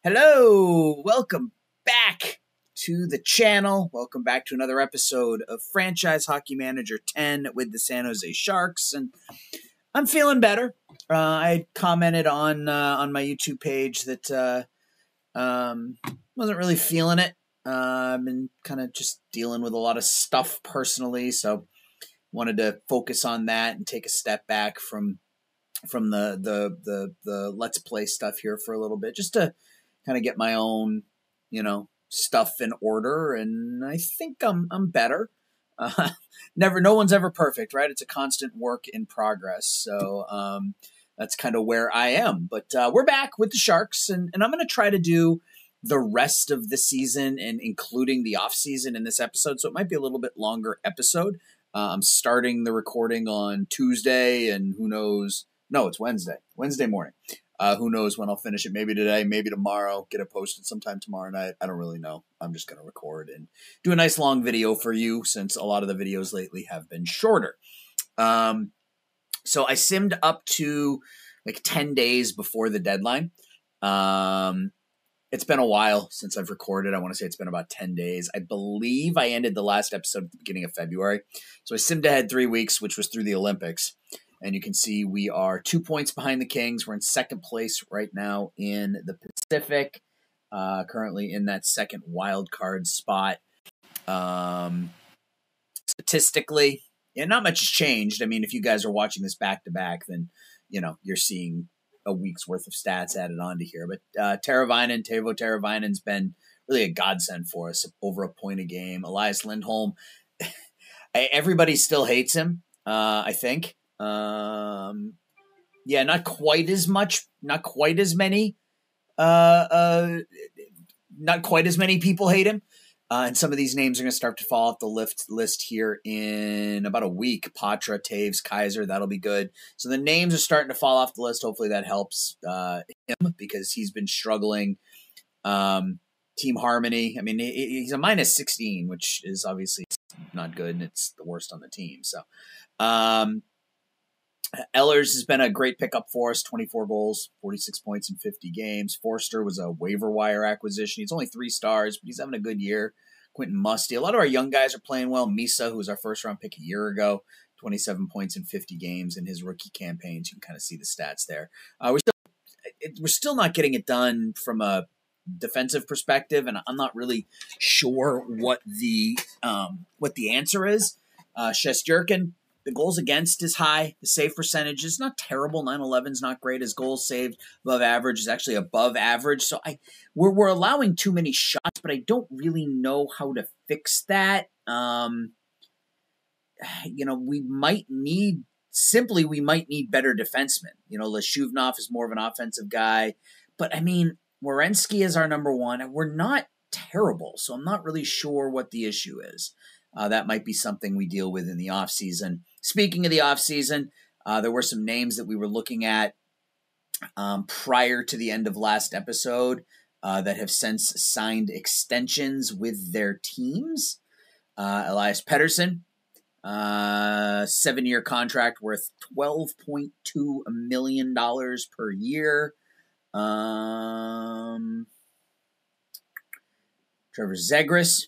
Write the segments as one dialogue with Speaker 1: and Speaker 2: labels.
Speaker 1: Hello, welcome back to the channel. Welcome back to another episode of Franchise Hockey Manager 10 with the San Jose Sharks, and I'm feeling better. I commented on my YouTube page that wasn't really feeling it. I've been kind of just dealing with a lot of stuff personally, so wanted to focus on that and take a step back from the Let's Play stuff here for a little bit, just to kind of get my own, stuff in order. And I think I'm better. No one's ever perfect, right? It's a constant work in progress. So that's kind of where I am. But we're back with the Sharks, and I'm going to try to do the rest of the season and including the off season in this episode. So it might be a little bit longer episode. I'm starting the recording on Tuesday, and who knows? No, it's Wednesday morning. Who knows when I'll finish it? Maybe today, maybe tomorrow. Get it posted sometime tomorrow night. I don't really know. I'm just going to record and do a nice long video for you, since a lot of the videos lately have been shorter. So I simmed up to like 10 days before the deadline. It's been a while since I've recorded. I want to say it's been about 10 days. I believe I ended the last episode at the beginning of February. So I simmed ahead 3 weeks, which was through the Olympics. And you can see we are 2 points behind the Kings. We're in second place right now in the Pacific, currently in that second wild card spot. Statistically, not much has changed. I mean, if you guys are watching this back to back, then you're seeing a week's worth of stats added onto here. But Teuvo Teravainen's been really a godsend for us, over a point a game. Elias Lindholm, everybody still hates him, I think. Not quite as many people hate him. And some of these names are going to start to fall off the list here in about a week. Patra, Taves, Kaiser, that'll be good. So the names are starting to fall off the list. Hopefully that helps him, because he's been struggling. Team harmony. I mean, he's a minus 16, which is obviously not good, and it's the worst on the team. So, Ehlers has been a great pickup for us, 24 goals, 46 points in 50 games. Forster was a waiver wire acquisition. He's only 3 stars, but he's having a good year. Quentin Musty. A lot of our young guys are playing well. Misa, who was our first-round pick a year ago, 27 points in 50 games in his rookie campaigns. You can kind of see the stats there. We're still not getting it done from a defensive perspective, and I'm not really sure what the answer is. Shesterkin, the goals against is high. The save percentage is not terrible. 911 is not great. His goals saved above average is actually above average. So we're allowing too many shots, but I don't really know how to fix that. We might need better defensemen. Leshuvnov is more of an offensive guy, but I mean, Werenski is our number one, and we're not terrible. So I'm not really sure what the issue is. That might be something we deal with in the offseason. Speaking of the offseason, there were some names that we were looking at prior to the end of last episode that have since signed extensions with their teams. Elias Pettersson, 7-year contract worth $12.2 million per year. Trevor Zegras,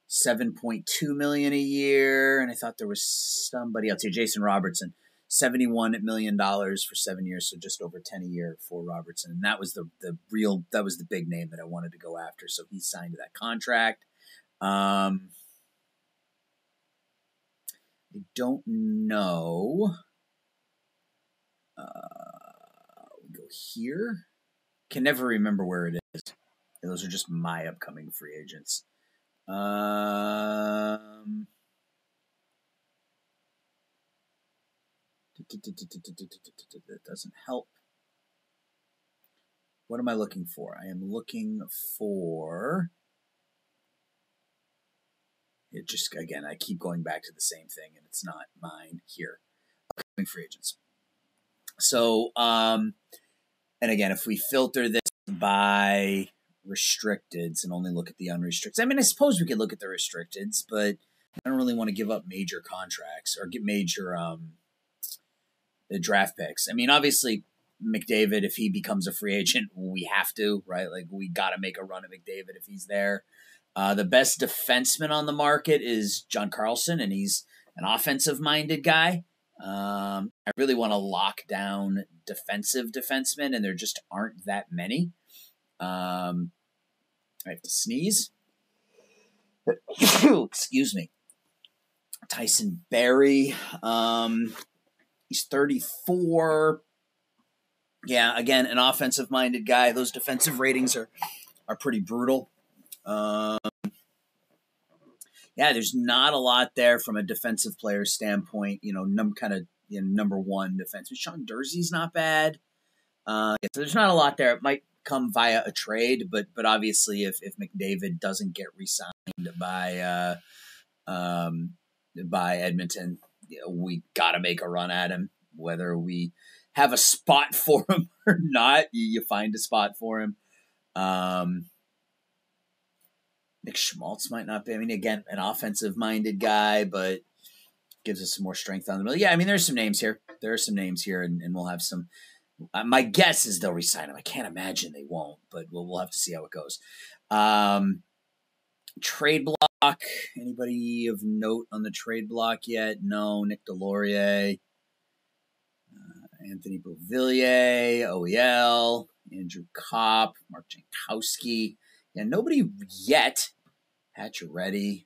Speaker 1: $7.2 million a year, and I thought there was somebody else here. Jason Robertson, $71 million for 7 years, so just over 10 a year for Robertson. And that was the big name that I wanted to go after. So he signed that contract. I don't know. We'll go here. Can never remember where it is. Those are just my upcoming free agents. That doesn't help. What am I looking for? I am looking for it. Just again, I keep going back to the same thing, and it's not mine here. Upcoming free agents. So, and again, if we filter this by restricteds and only look at the unrestricted. I mean, I suppose we could look at the restricteds, but I don't really want to give up major contracts or get major draft picks. I mean, obviously, McDavid, if he becomes a free agent, we have to, right? Like, we got to make a run at McDavid if he's there. The best defenseman on the market is John Carlson, and he's an offensive-minded guy. I really want to lock down defensive defensemen, and there just aren't that many. I have to sneeze. Excuse me. Tyson Barrie. He's 34. Yeah, again, an offensive-minded guy. Those defensive ratings are pretty brutal. Yeah, there's not a lot there from a defensive player standpoint. Number one defenseman. Sean Durzee's not bad. So there's not a lot there. It might come via a trade, but obviously if McDavid doesn't get re-signed by Edmonton, we got to make a run at him. Whether we have a spot for him or not, you find a spot for him. Nick Schmaltz might not be. I mean, again, an offensive-minded guy, but gives us some more strength on the middle. Yeah, I mean, there's some names here. There are some names here, and we'll have some. My guess is they'll re-sign him. I can't imagine they won't, but we'll have to see how it goes. Trade block. Anybody of note on the trade block yet? No. Nick Delorier, Anthony Beauvillier, OEL, Andrew Kopp, Mark Jankowski. Yeah, nobody yet. Pacioretty.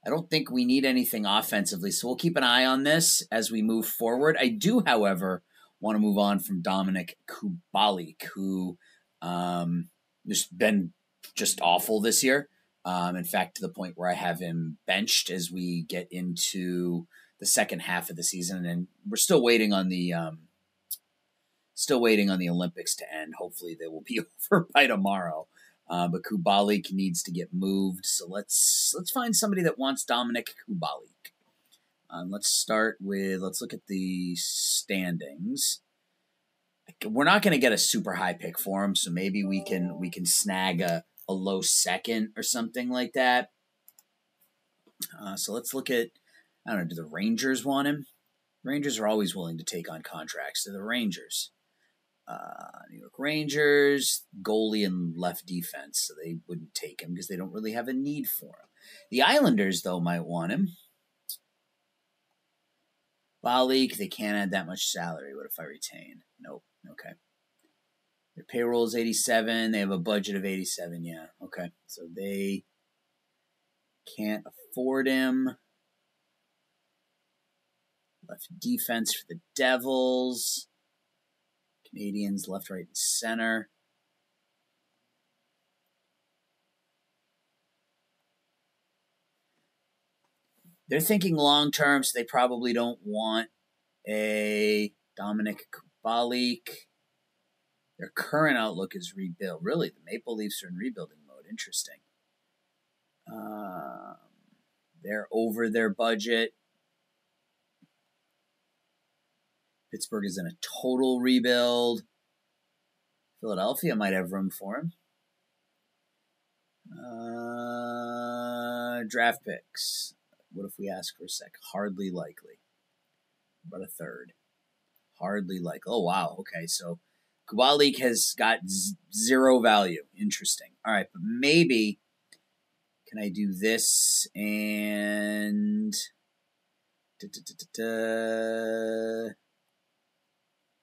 Speaker 1: I don't think we need anything offensively, so we'll keep an eye on this as we move forward. I do, however, want to move on from Dominic Kubalik, who has been just awful this year. In fact, to the point where I have him benched as we get into the second half of the season, and we're still waiting on the Olympics to end. Hopefully, they will be over by tomorrow. But Kubalik needs to get moved, so let's find somebody that wants Dominic Kubalik. Let's look at the standings. We're not going to get a super high pick for him, so maybe we can snag a low second or something like that. So let's look at, I don't know, do the Rangers want him? Rangers are always willing to take on contracts. To the Rangers. New York Rangers, goalie and left defense, so they wouldn't take him because they don't really have a need for him. The Islanders, though, might want him. Balik, they can't add that much salary. What if I retain? Nope. Okay. Their payroll is 87. They have a budget of 87. Yeah. Okay. So they can't afford him. Left defense for the Devils. Canadians, left, right, and center. They're thinking long term, so they probably don't want a Dominic Kubalik. Their current outlook is rebuild. Really, the Maple Leafs are in rebuilding mode. Interesting. They're over their budget. Pittsburgh is in a total rebuild. Philadelphia might have room for him. Draft picks. What if we ask for a sec? Hardly likely. About a third. Hardly likely. Oh, wow. Okay, so Kubalik has got zero value. Interesting. All right, but maybe can I do this and...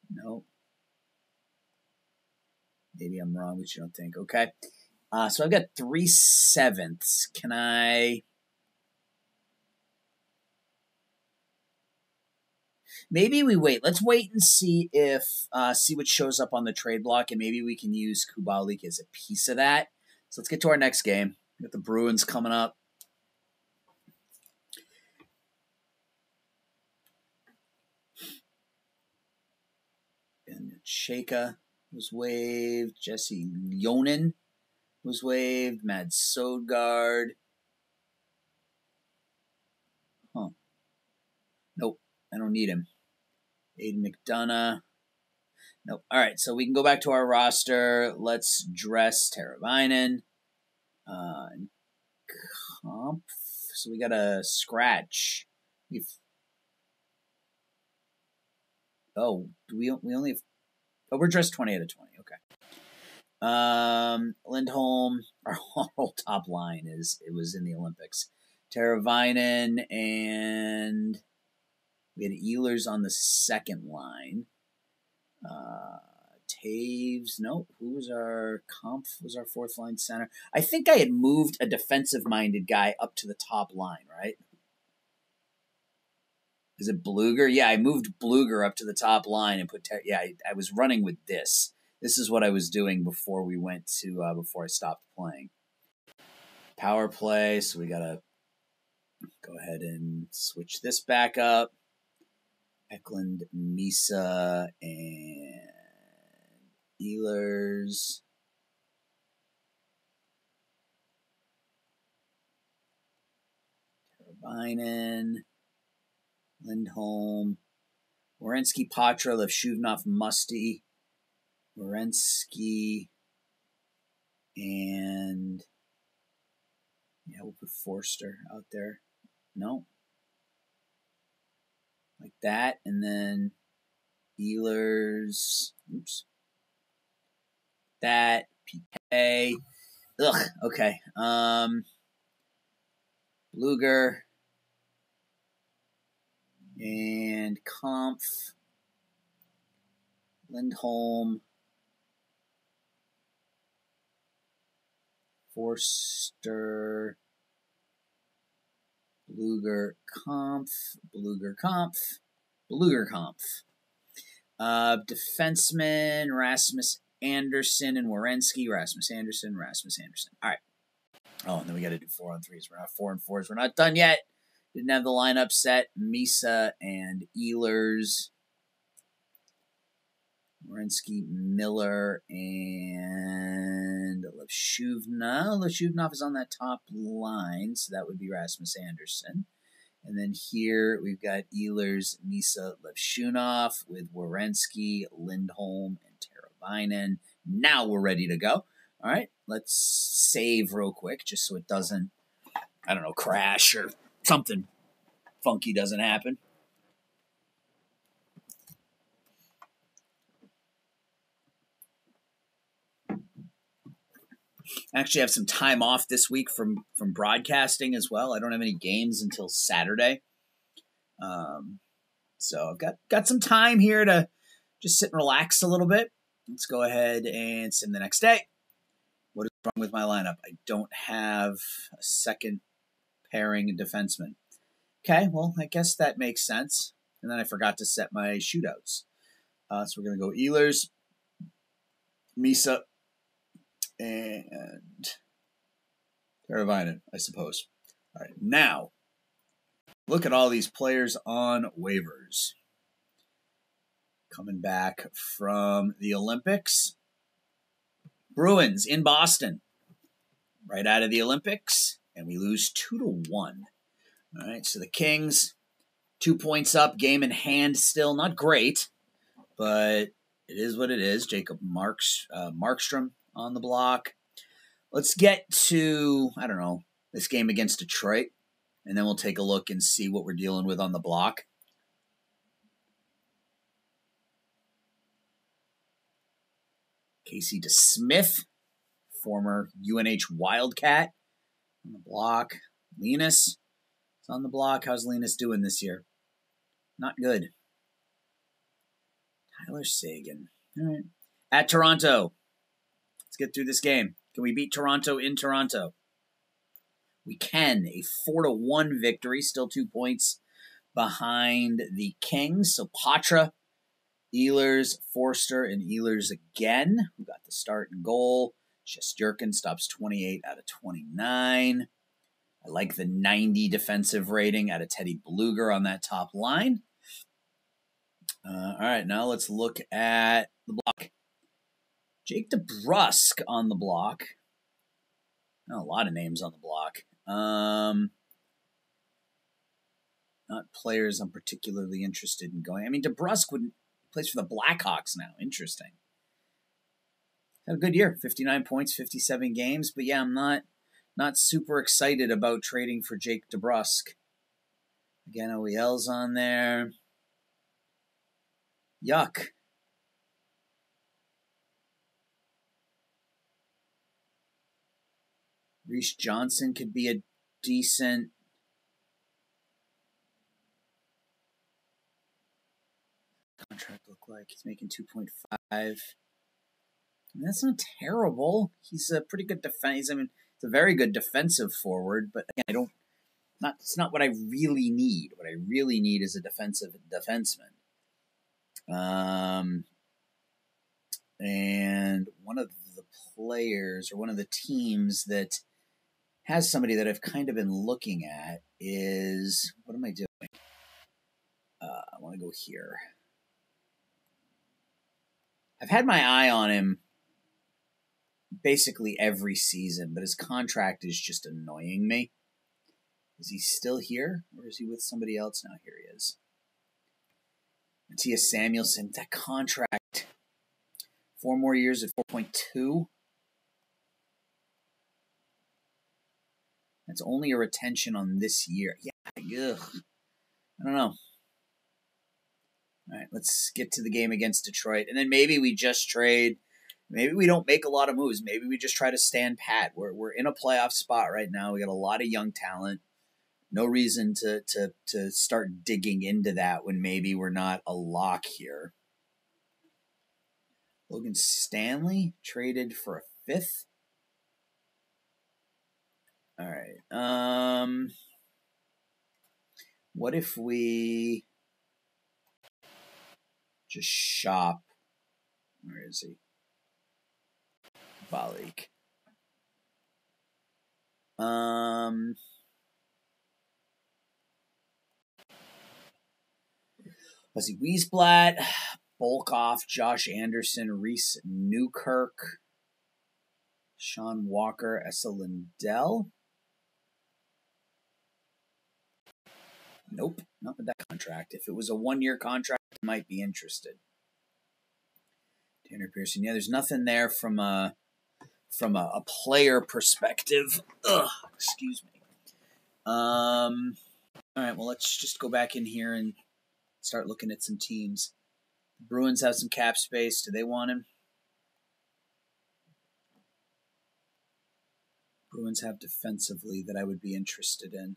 Speaker 1: No. Maybe I'm wrong, but you don't think. Okay. So I've got 3/7. Can I... Maybe we wait. Let's wait and see see what shows up on the trade block, and maybe we can use Kubalik as a piece of that. So let's get to our next game. We got the Bruins coming up. And Shaka was waived. Jesse Yonan was waived. Mad Sodgaard. Huh. Nope. I don't need him. Aiden McDonough. Nope. All right, so we can go back to our roster. Let's dress Teravainen. Comp. So we got a scratch. We only have Oh, we're dressed 20 out of 20. Okay. Lindholm, our whole top line it was in the Olympics. Teravainen, and we had Ehlers on the second line. Taves, no, who was our Kampf was our fourth line center. I think I had moved a defensive-minded guy up to the top line, right? Is it Bluger? Yeah, I moved Bluger up to the top line and put. I was running with this. This is what I was doing before we went to before I stopped playing. Power play. So we gotta go ahead and switch this back up. Eklund, Misa, and Ehlers. Teravainen. Lindholm. Werenski, Patra, Levshuvnov, Musty. Werenski. And yeah, we'll put Forster out there. No. Like that. And then Ehlers. Oops. That. PK. Ugh. Okay. Bluger. And Kampf. Lindholm. Forster. Bluger, Kampf. Defenseman, Rasmus Anderson and Werenski. Rasmus Anderson. All right. Oh, and then we got to do 4-on-3s. We're not 4-on-4s. We're not done yet. Didn't have the lineup set. Misa and Ehlers. Werenski, Miller, and Levshuvnov. Levshuvnov is on that top line, so that would be Rasmus Anderson. And then here we've got Ehlers, Misa, Levshunov with Werenski, Lindholm, and Teravainen. Now we're ready to go. All right, let's save real quick just so it doesn't, crash or something funky doesn't happen. I actually have some time off this week from broadcasting as well. I don't have any games until Saturday. So I've got some time here to just sit and relax a little bit. Let's go ahead and sim the next day. What is wrong with my lineup? I don't have a second pairing defenseman. Okay, well, I guess that makes sense. And then I forgot to set my shootouts. So we're going to go Ehlers, Misa, and Teravainen, I suppose. All right, now look at all these players on waivers. Coming back from the Olympics. Bruins in Boston. Right out of the Olympics. And we lose 2-1. All right, so the Kings, 2 points up, game in hand still. Not great, but it is what it is. Jacob Markstrom on the block. Let's get to, this game against Detroit, and then we'll take a look and see what we're dealing with on the block. Casey DeSmith, former UNH Wildcat, on the block. Linus is on the block. How's Linus doing this year? Not good. Tyler Seguin. All right. At Toronto. Let's get through this game. Can we beat Toronto in Toronto? We can. A 4-1 victory. Still 2 points behind the Kings. So Patra, Ehlers, Forster, and Ehlers again. We got the start and goal. Shesterkin stops 28 out of 29. I like the 90 defensive rating out of Teddy Bluger on that top line. All right, now let's look at the block. Jake DeBrusk on the block. A lot of names on the block. Not players I'm particularly interested in going. I mean, DeBrusk plays for the Blackhawks now. Interesting. Had a good year. 59 points, 57 games. But yeah, I'm not super excited about trading for Jake DeBrusk. Again, OEL's on there. Yuck. Reese Johnson could be a decent contract look like. He's making 2.5. That's not terrible. He's a pretty good defense. I mean, it's a very good defensive forward, but again, it's not what I really need. What I really need is a defensive defenseman. And one of the players or one of the teams that has somebody that I've kind of been looking at is, what am I doing? I want to go here. I've had my eye on him basically every season, but his contract is just annoying me. Is he still here, or is he with somebody else now? Here he is. Mattias Samuelsson, that contract, 4 more years at 4.2. That's only a retention on this year. Yeah, ugh. I don't know. All right, let's get to the game against Detroit, and then maybe we just trade. Maybe we don't make a lot of moves. Maybe we just try to stand pat. We're in a playoff spot right now. We got a lot of young talent. No reason to start digging into that when maybe we're not a lock here. Logan Stanley traded for a 5th. All right. What if we just shop? Where is he? Balik. Let's see. Wiesblatt, Volkov, Josh Anderson, Reese Newkirk, Sean Walker, Essa Lindell. Nope, not with that contract. If it was a 1-year contract, I might be interested. Tanner Pearson. Yeah, there's nothing there from a player perspective. Ugh, excuse me. All right, well, let's just go back in here and start looking at some teams. The Bruins have some cap space. Do they want him? Bruins have defensively that I would be interested in.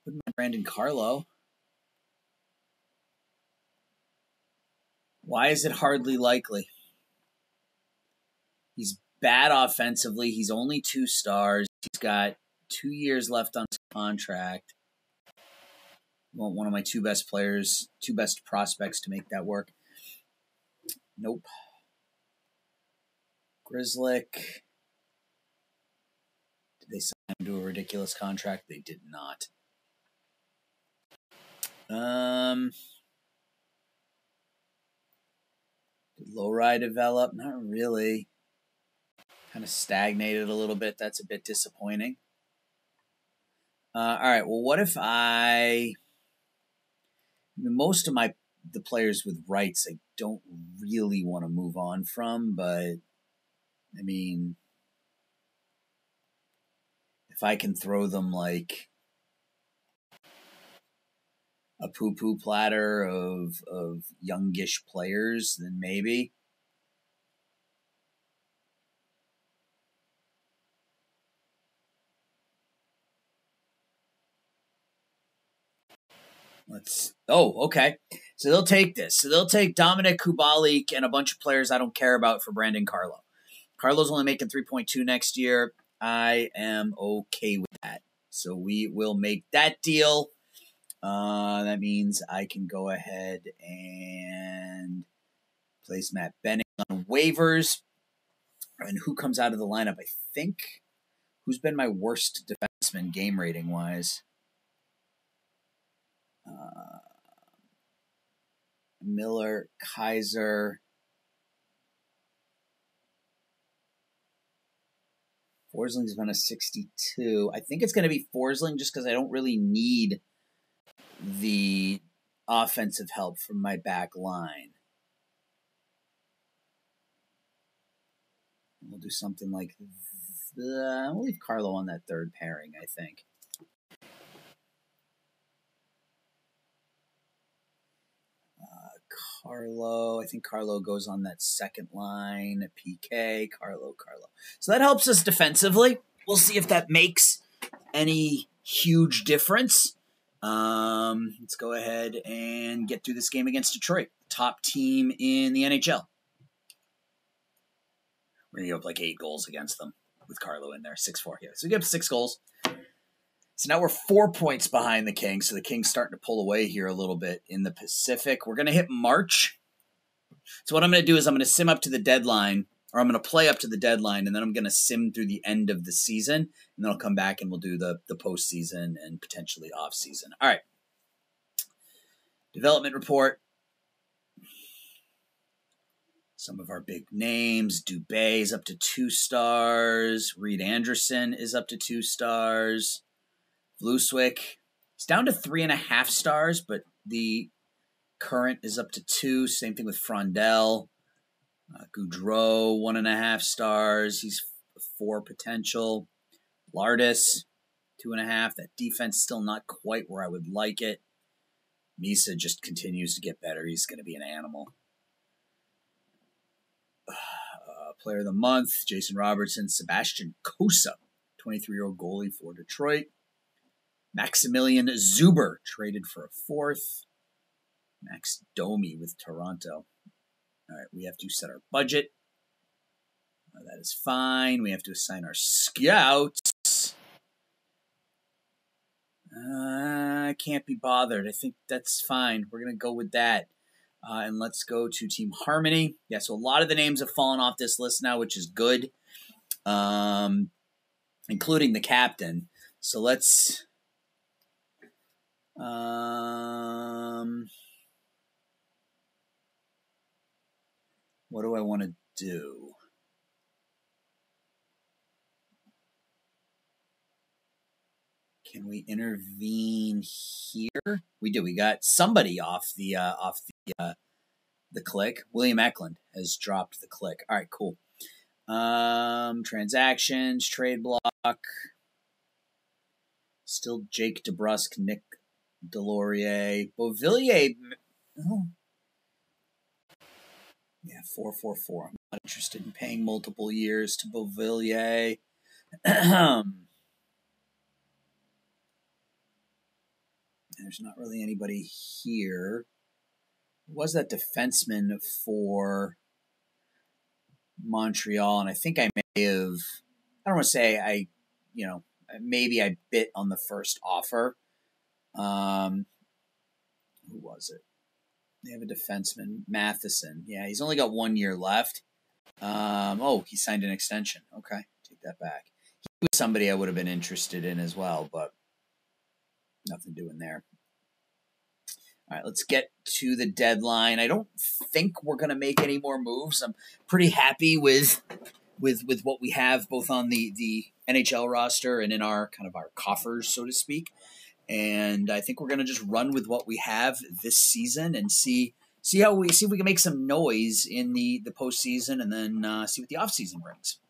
Speaker 1: Wouldn't mind Brandon Carlo. Why is it hardly likely? He's bad offensively. He's only 2 stars. He's got 2 years left on his contract. I want one of my 2 best players, 2 best prospects to make that work. Nope. Grzelcyk. Did they sign him to a ridiculous contract? They did not. Did Lowry develop? Not really. Kind of stagnated a little bit. That's a bit disappointing. All right. Well, what if most of the players with rights I don't really want to move on from, but I mean, if I can throw them like a poo-poo platter of youngish players, then maybe. Okay. So they'll take this. So they'll take Dominic Kubalik and a bunch of players I don't care about for Brandon Carlo. Carlo's only making 3.2 next year. I am okay with that. So we will make that deal. That means I can go ahead and place Matt Benning on waivers. And who comes out of the lineup? I think. Who's been my worst defenseman game rating wise? Miller, Kaiser. Forsling's been a 62. I think it's going to be Forsling just because I don't really need the offensive help from my back line. We'll do something like we'll leave Carlo on that 3rd pairing, I think. Carlo. I think Carlo goes on that second line. PK, Carlo. So that helps us defensively. We'll see if that makes any huge difference. Let's go ahead and get through this game against Detroit, top team in the NHL. We're going to give up like 8 goals against them with Carlo in there, 6-4. Yeah, so we give up 6 goals. So now we're 4 points behind the Kings, so the Kings starting to pull away here a little bit in the Pacific. We're going to hit March. So what I'm going to do is I'm going to sim up to the deadline, or I'm going to play up to the deadline, and then I'm going to sim through the end of the season, and then I'll come back and we'll do the postseason and potentially off-season. All right. Development report. Some of our big names. Dubé is up to 2 stars. Reed Anderson is up to 2 stars. Vluswick, he's down to 3.5 stars, but the current is up to 2. Same thing with Frondel. Goudreau, 1.5 stars. He's 4 potential. Lardis, 2.5. That defense still not quite where I would like it. Misa just continues to get better. He's going to be an animal. Player of the month, Jason Robertson. Sebastian Kosa, 23-year-old goalie for Detroit. Maximilian Zuber, traded for a 4th. Max Domi with Toronto. All right, we have to set our budget. That is fine. We have to assign our scouts. I can't be bothered. I think that's fine. We're going to go with that. And let's go to Team Harmony. Yeah, so a lot of the names have fallen off this list now, which is good, including the captain. So let's... what do I want to do? Can we intervene here? We do. We got somebody off the click. William Eklund has dropped the click. All right, cool. Transactions, trade block. Still Jake DeBrusk, Nick Delorier, Beauvillier. Oh. Yeah, 444. I'm not interested in paying multiple years to Beauvillier. There's not really anybody here. Was that defenseman for Montreal? And I think I may have, I don't want to say maybe I bit on the first offer. Who was it? They have a defenseman, Matheson. Yeah, he's only got 1 year left. He signed an extension. Okay, take that back. He was somebody I would have been interested in as well, but nothing doing there. All right, let's get to the deadline. I don't think we're going to make any more moves. I'm pretty happy with what we have both on the NHL roster and in our kind of our coffers, so to speak. And I think we're going to just run with what we have this season and see if we can make some noise in the postseason, and then see what the offseason brings.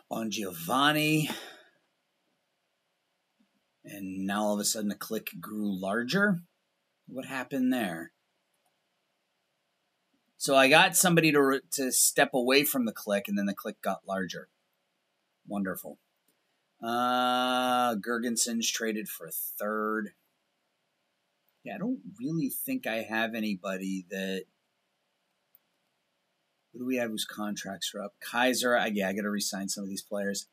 Speaker 1: Bon Giovanni. And now all of a sudden the click grew larger. What happened there? So I got somebody to step away from the click, and then the click got larger. Wonderful. Gergenson's traded for a 3rd. Yeah, I don't really think I have anybody that... Who do we have whose contracts are up? Kaiser. I got to re-sign some of these players.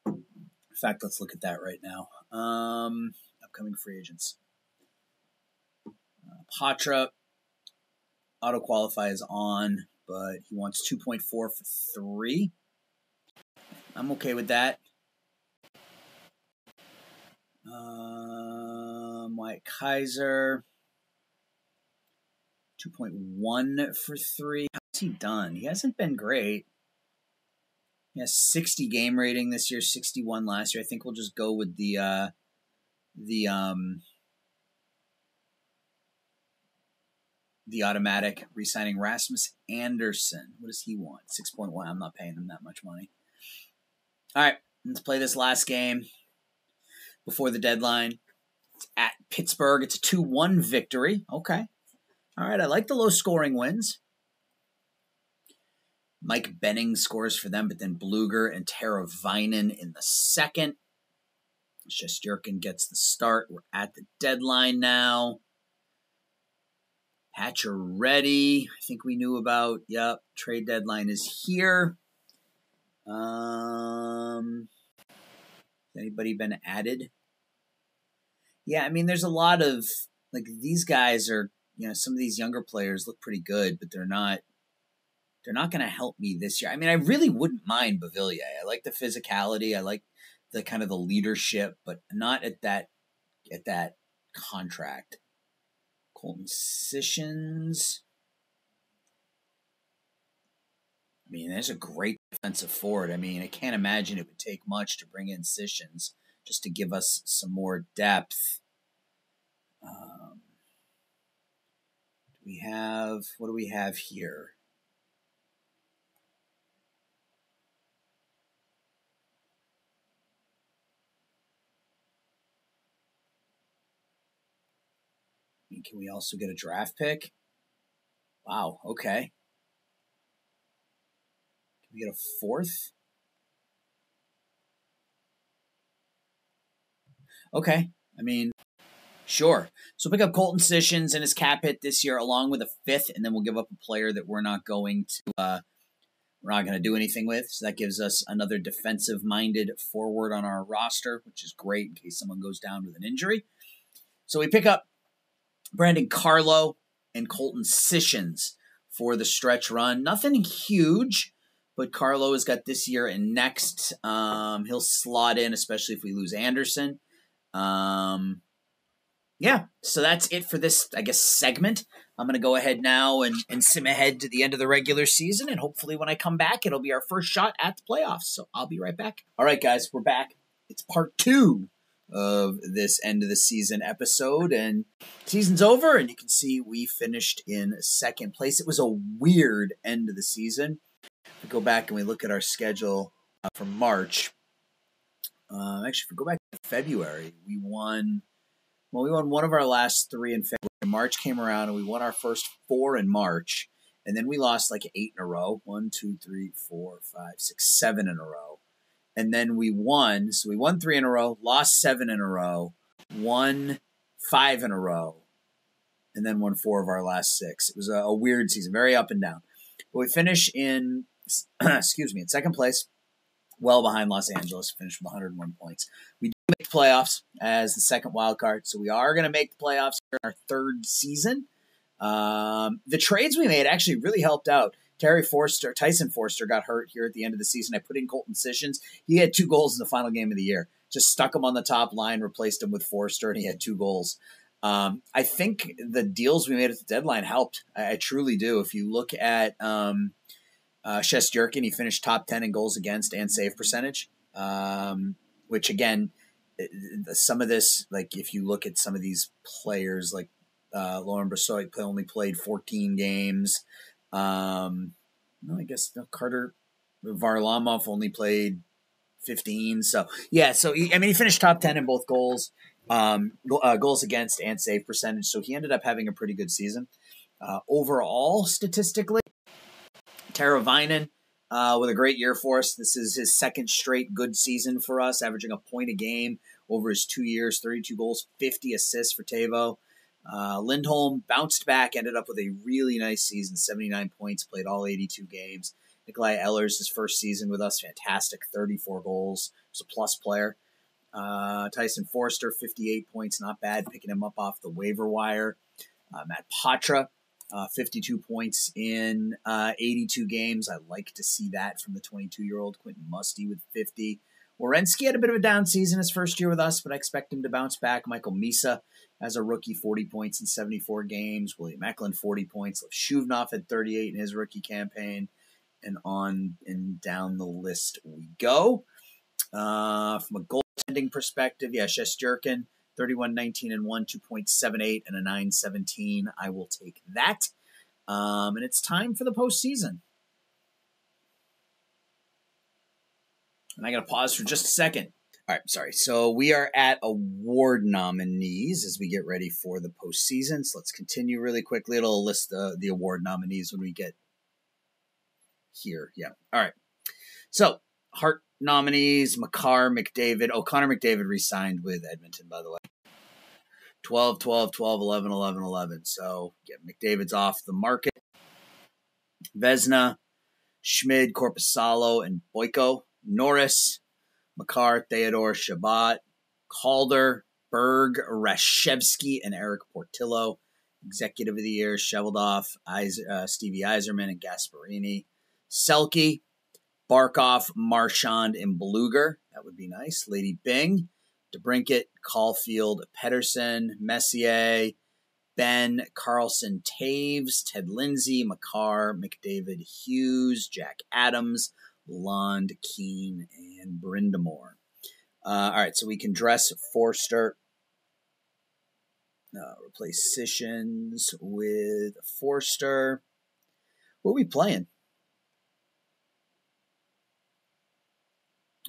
Speaker 1: In fact, let's look at that right now. Upcoming free agents. Patra. Auto-qualify is on, but he wants 2.4 for 3. I'm okay with that. Wyatt Kaiser. 2.1 for 3. How's he done? He hasn't been great. He has 60 game rating this year, 61 last year. I think we'll just go with the the automatic re-signing Rasmus Anderson. What does he want? 6.1. I'm not paying him that much money. All right, let's play this last game before the deadline. It's at Pittsburgh. It's a 2-1 victory. Okay. All right, I like the low-scoring wins. Mike Benning scores for them, but then Bluger and Tara Vinen in the second. Shesterkin gets the start. We're at the deadline now. Hatcher ready. I think we knew about, trade deadline is here. Has anybody been added? Yeah, I mean, there's a lot of, like, these guys are, some of these younger players look pretty good, but they're not going to help me this year. I mean, I really wouldn't mind Beauvillier. I like the physicality. I like the kind of the leadership, but not at that contract. Colton Sissons. I mean, there's a great defensive forward. I mean, I can't imagine it would take much to bring in Sissons just to give us some more depth. What do we have here? I mean, can we also get a draft pick? Wow, okay. Can we get a fourth? Okay, I mean, sure. So pick up Colton Sissons and his cap hit this year along with a fifth, and then we'll give up a player that we're not going to do anything with. So that gives us another defensive-minded forward on our roster, which is great in case someone goes down with an injury. So we pick up Brandon Carlo and Colton Sissons for the stretch run. Nothing huge, but Carlo has got this year and next. He'll slot in, especially if we lose Anderson. So that's it for this, I guess, segment. I'm going to go ahead now and sim ahead to the end of the regular season, and hopefully when I come back, it'll be our first shot at the playoffs. So I'll be right back. All right, guys, we're back. It's part 2 of this end of the season episode, and season's over, and you can see we finished in second place. It was a weird end of the season. We go back and we look at our schedule for March. Actually, if we go back to February, we won one of our last 3 in February. March came around and we won our first 4 in March, and then we lost like 8 in a row. 1, 2, 3, 4, 5, 6, 7 in a row. And then we won. So we won 3 in a row, lost 7 in a row, won 5 in a row, and then won 4 of our last 6. It was a weird season, very up and down. But we finish in, in second place, well behind Los Angeles, finished with 101 points. We do make playoffs as the second wild card, so we are going to make the playoffs in our 3rd season. The trades we made actually really helped out. Tyson Forster got hurt here at the end of the season. I put in Colton Sissons. He had 2 goals in the final game of the year. Just stuck him on the top line, replaced him with Forster, and he had 2 goals. I think the deals we made at the deadline helped. I truly do. If you look at Shesterkin, he finished top 10 in goals against and save percentage, which, again, some of this, like if you look at some of these players, like Lauren Brossoit only played 14 games. Carter Varlamov only played 15. So, he finished top 10 in both goals against and save percentage. So he ended up having a pretty good season. Overall, statistically, Tara Vinen with a great year for us. This is his 2nd straight good season for us, averaging a point a game over his 2 years, 32 goals, 50 assists for Tavo. Lindholm bounced back, ended up with a really nice season, 79 points, played all 82 games. Nikolai Ehlers, his first season with us, fantastic, 34 goals, was a plus player. Tyson Forster, 58 points, not bad, picking him up off the waiver wire. Matt Patra, 52 points in 82 games. I like to see that from the 22-year-old. Quentin Musty with 50. Werenski had a bit of a down season his first year with us, but I expect him to bounce back. Michael Misa, as a rookie, 40 points in 74 games. William Eklund, 40 points. Lev Shuvnov had 38 in his rookie campaign. And on and down the list we go. From a goaltending perspective, Shesterkin, 31, 19, and 1, 2.78, and a 9.17. I will take that. And it's time for the postseason. And I got to pause for just a second. All right, sorry. So we are at award nominees as we get ready for the postseason. So let's continue really quickly. It'll list the award nominees when we get here. Yeah. All right. So Hart nominees, Makar, McDavid. Oh, Connor McDavid re-signed with Edmonton, by the way. 12, 12, 12, 11, 11, 11. So yeah, McDavid's off the market. Vezina, Schmid, Korpisalo, and Boyko. Norris, Makar, Theodore, Shabbat, Calder, Berg, Rashevsky, and Eric Portillo. Executive of the Year, Sheveldorf, Stevie Yzerman, and Gasparini. Selke, Barkov, Marchand, and Bluger. That would be nice. Lady Byng, DeBrincat, Caulfield, Pedersen, Messier, Ben, Carlson, Taves, Ted Lindsay, Makar, McDavid, Hughes, Jack Adams, Lund, Keane, and Brindamore. All right, so we can dress Forster. Replace Sessions with Forster. Who are we playing?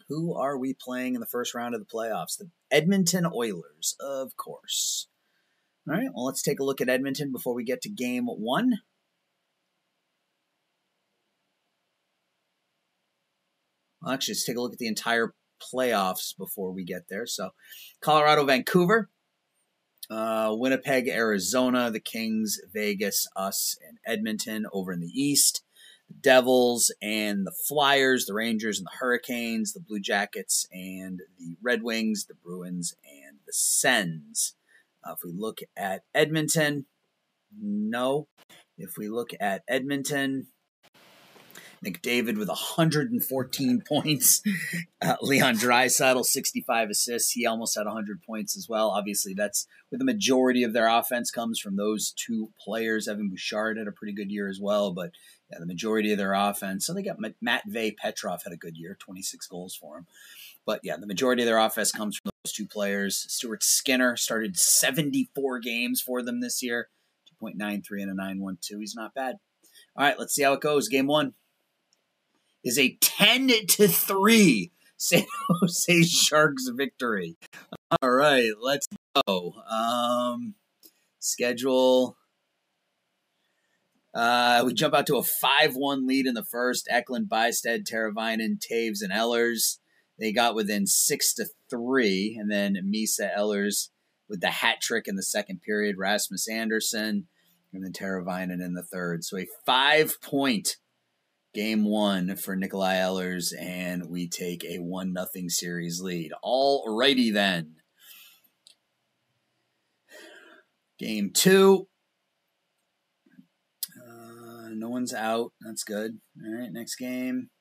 Speaker 1: Who are we playing in the first round of the playoffs? The Edmonton Oilers, of course. All right, well, let's take a look at Edmonton before we get to game one. Well, actually, let's take a look at the entire playoffs before we get there. So, Colorado, Vancouver, Winnipeg, Arizona, the Kings, Vegas, us, and Edmonton over in the East. The Devils and the Flyers, the Rangers and the Hurricanes, the Blue Jackets and the Red Wings, the Bruins and the Sens. If we look at Edmonton, no. If we look at Edmonton, McDavid with 114 points. Leon Draisaitl, 65 assists. He almost had 100 points as well. Obviously, that's where the majority of their offense comes from those two players. Evan Bouchard had a pretty good year as well, but yeah, the majority of their offense. So they got Matvei Petrov had a good year, 26 goals for him. But yeah, the majority of their offense comes from those two players. Stuart Skinner started 74 games for them this year, 2.93 and a 9.12. He's not bad. All right, let's see how it goes. Game one is a 10-3 San Jose Sharks victory. All right, let's go. Schedule. We jump out to a 5-1 lead in the first. Eklund, Bysted, Teravainen, Taves, and Ehlers. They got within 6-3, and then Misa Ehlers with the hat trick in the second period. Rasmus Anderson, and then Teravainen in the third. So a 5-point game one for Nikolai Ehlers, and we take a 1-0 series lead. All righty then. Game two. No one's out. That's good. All right, next game.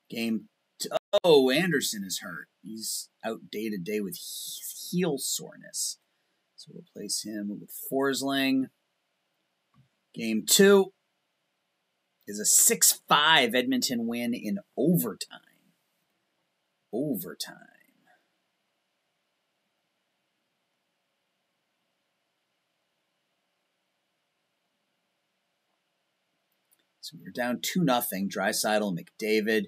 Speaker 1: Game two. Oh, Anderson is hurt. He's out day-to-day with heel soreness. So we'll replace him with Forsling. Game two is a 6-5 Edmonton win in overtime. So we're down 2-0. Draisaitl, McDavid,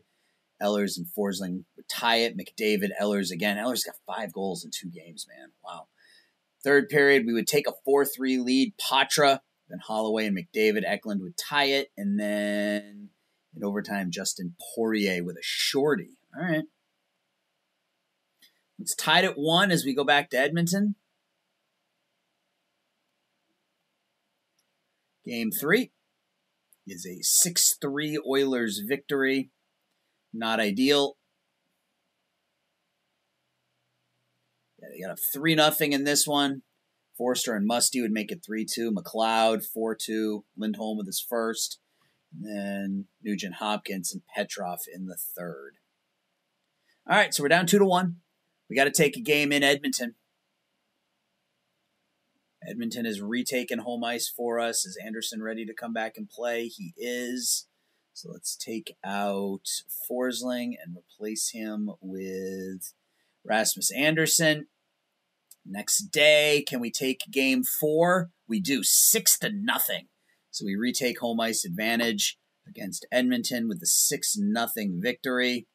Speaker 1: Ehlers, and Forsling would tie it. McDavid, Ehlers again. Ehlers got 5 goals in 2 games, man. Wow. Third period, we would take a 4-3 lead. Patra, then Holloway and McDavid. Eklund would tie it. And then in overtime, Justin Poirier with a shorty. All right. It's tied at 1 as we go back to Edmonton. Game 3 is a 6-3 Oilers victory. Not ideal. Yeah, they got a 3-0 in this one. Forster and Musty would make it 3-2. McLeod, 4-2. Lindholm with his first. And then Nugent Hopkins and Petrov in the third. All right, so we're down 2-1. We got to take a game in Edmonton. Edmonton has retaken home ice for us. Is Anderson ready to come back and play? He is. So let's take out Forsling and replace him with Rasmus Anderson. Next day, can we take game 4? We do 6-0. So we retake home ice advantage against Edmonton with the 6-0 victory.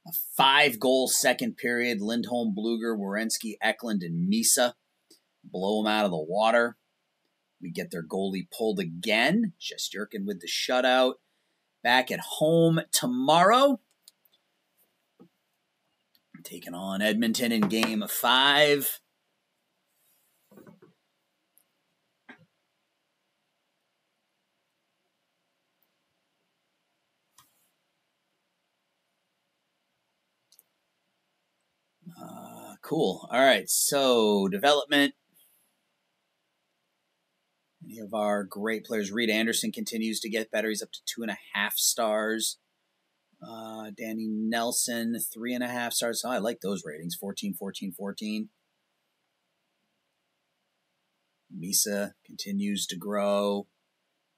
Speaker 1: A 5-goal second period. Lindholm, Bluger, Werenski, Eklund, and Misa blow them out of the water. We get their goalie pulled again. Shesterkin with the shutout. Back at home tomorrow. Taking on Edmonton in game 5. Cool. All right, so development. Any of our great players. Reed Anderson continues to get better. He's up to 2.5 stars. Danny Nelson, 3.5 stars. Oh, I like those ratings. 14, 14, 14. Misa continues to grow.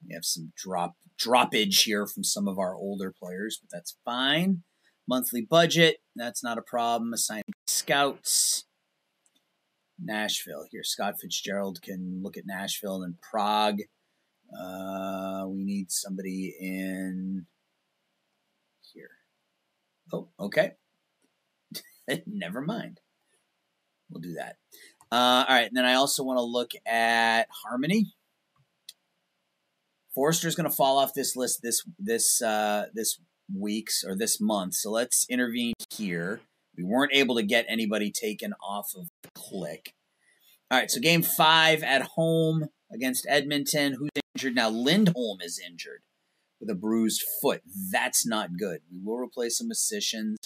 Speaker 1: We have some droppage here from some of our older players, but that's fine. Monthly budget, that's not a problem. Assigning scouts. Nashville. Here, Scott Fitzgerald can look at Nashville and Prague. We need somebody in here. Oh, okay. Never mind. We'll do that. All right, and then I also want to look at Harmony. Forster's going to fall off this list this week's or this month, so let's intervene here. We weren't able to get anybody taken off of the click. All right, so game 5 at home against Edmonton. Who's injured now? Lindholm is injured with a bruised foot. That's not good. We will replace him with Sessions.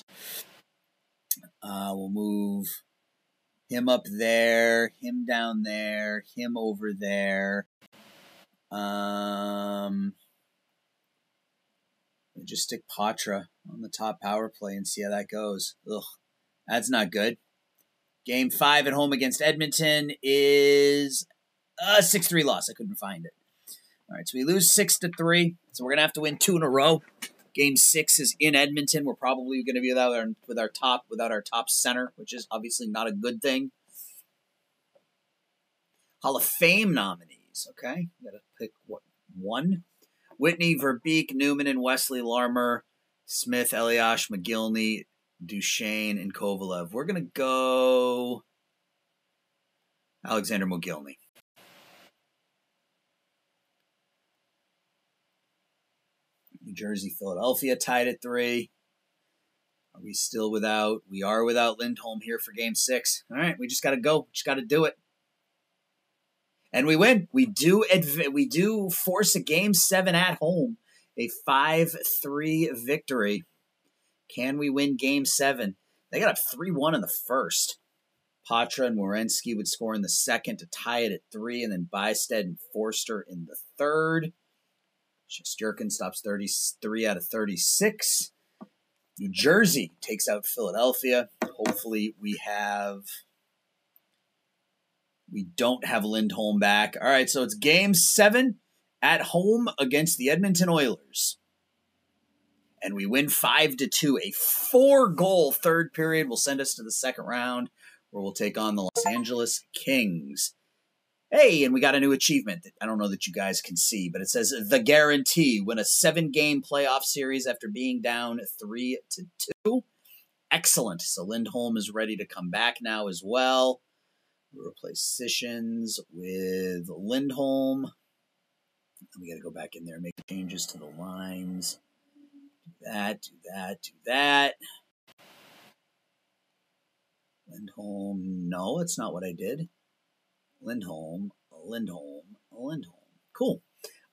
Speaker 1: We'll move him up there, him down there, him over there. We'll just stick Patra on the top power play and see how that goes. Ugh, that's not good. Game 5 at home against Edmonton is a 6-3 loss. I couldn't find it. All right, so we lose 6-3. So we're gonna have to win 2 in a row. Game 6 is in Edmonton. We're probably going to be without our top center, which is obviously not a good thing. Hall of Fame nominees. Okay, got to pick one. Whitney, Verbeek, Newman, and Wesley Larmer, Smith, Eliash, McGillney, Duchesne, and Kovalev. We're going to go Alexander McGillney. New Jersey, Philadelphia tied at 3. Are we still without? We are without Lindholm here for game 6. All right, we just got to go. Just got to do it. And we win. We do force a game 7 at home, a 5-3 victory. Can we win game 7? They got up 3-1 in the first. Patra and Werenski would score in the second to tie it at 3, and then Bystead and Forster in the third. Shesterkin stops 33 out of 36. New Jersey takes out Philadelphia. Hopefully we don't have Lindholm back. All right, so it's game 7 at home against the Edmonton Oilers. And we win 5-2. A 4-goal third period will send us to the second round, where we'll take on the Los Angeles Kings. Hey, and we got a new achievement that I don't know that you guys can see, but it says The Guarantee. Win a 7-game playoff series after being down 3-2. Excellent. So Lindholm is ready to come back now as well. We replace Sessions with Lindholm. We got to go back in there and make changes to the lines. Do that. Lindholm. No, that's not what I did. Lindholm. Cool.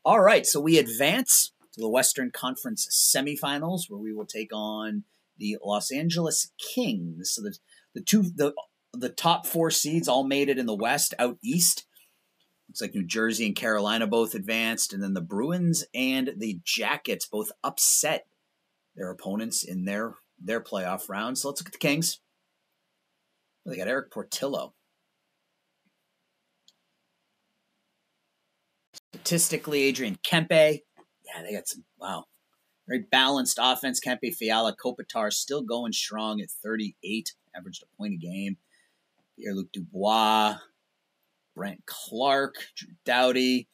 Speaker 1: All right, so we advance to the Western Conference semifinals, where we will take on the Los Angeles Kings. So the top 4 seeds all made it in the West out east. Looks like New Jersey and Carolina both advanced, and then the Bruins and the Jackets both upset their opponents in their playoff round. So let's look at the Kings. They got Eric Portillo. Statistically, Adrian Kempe. Yeah, they got some, very balanced offense. Kempe, Fiala, Kopitar still going strong at 38 averaged a point a game. Pierre-Luc Dubois, Brent Clark, Drew Doughty,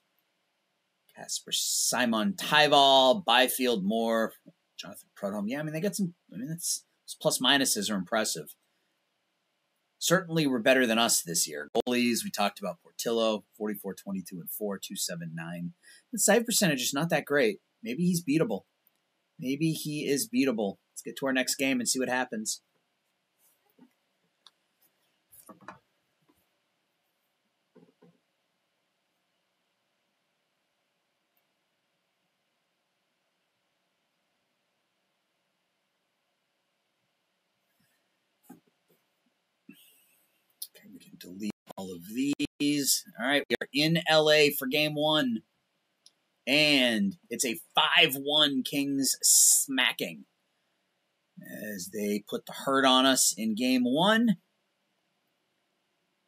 Speaker 1: Casper Simon Tyval, Byfield Moore, Jonathan Prudhomme. Yeah, I mean, they got some, I mean, those plus minuses are impressive. Certainly we're better than us this year. Goalies, we talked about Portillo, 44, 22, and 4, 279. The save percentage is not that great. Maybe he's beatable. Maybe he is beatable. Let's get to our next game and see what happens. Okay, we can delete all of these. All right, we are in LA for game 1. And it's a 5-1 Kings smacking as they put the hurt on us in game 1.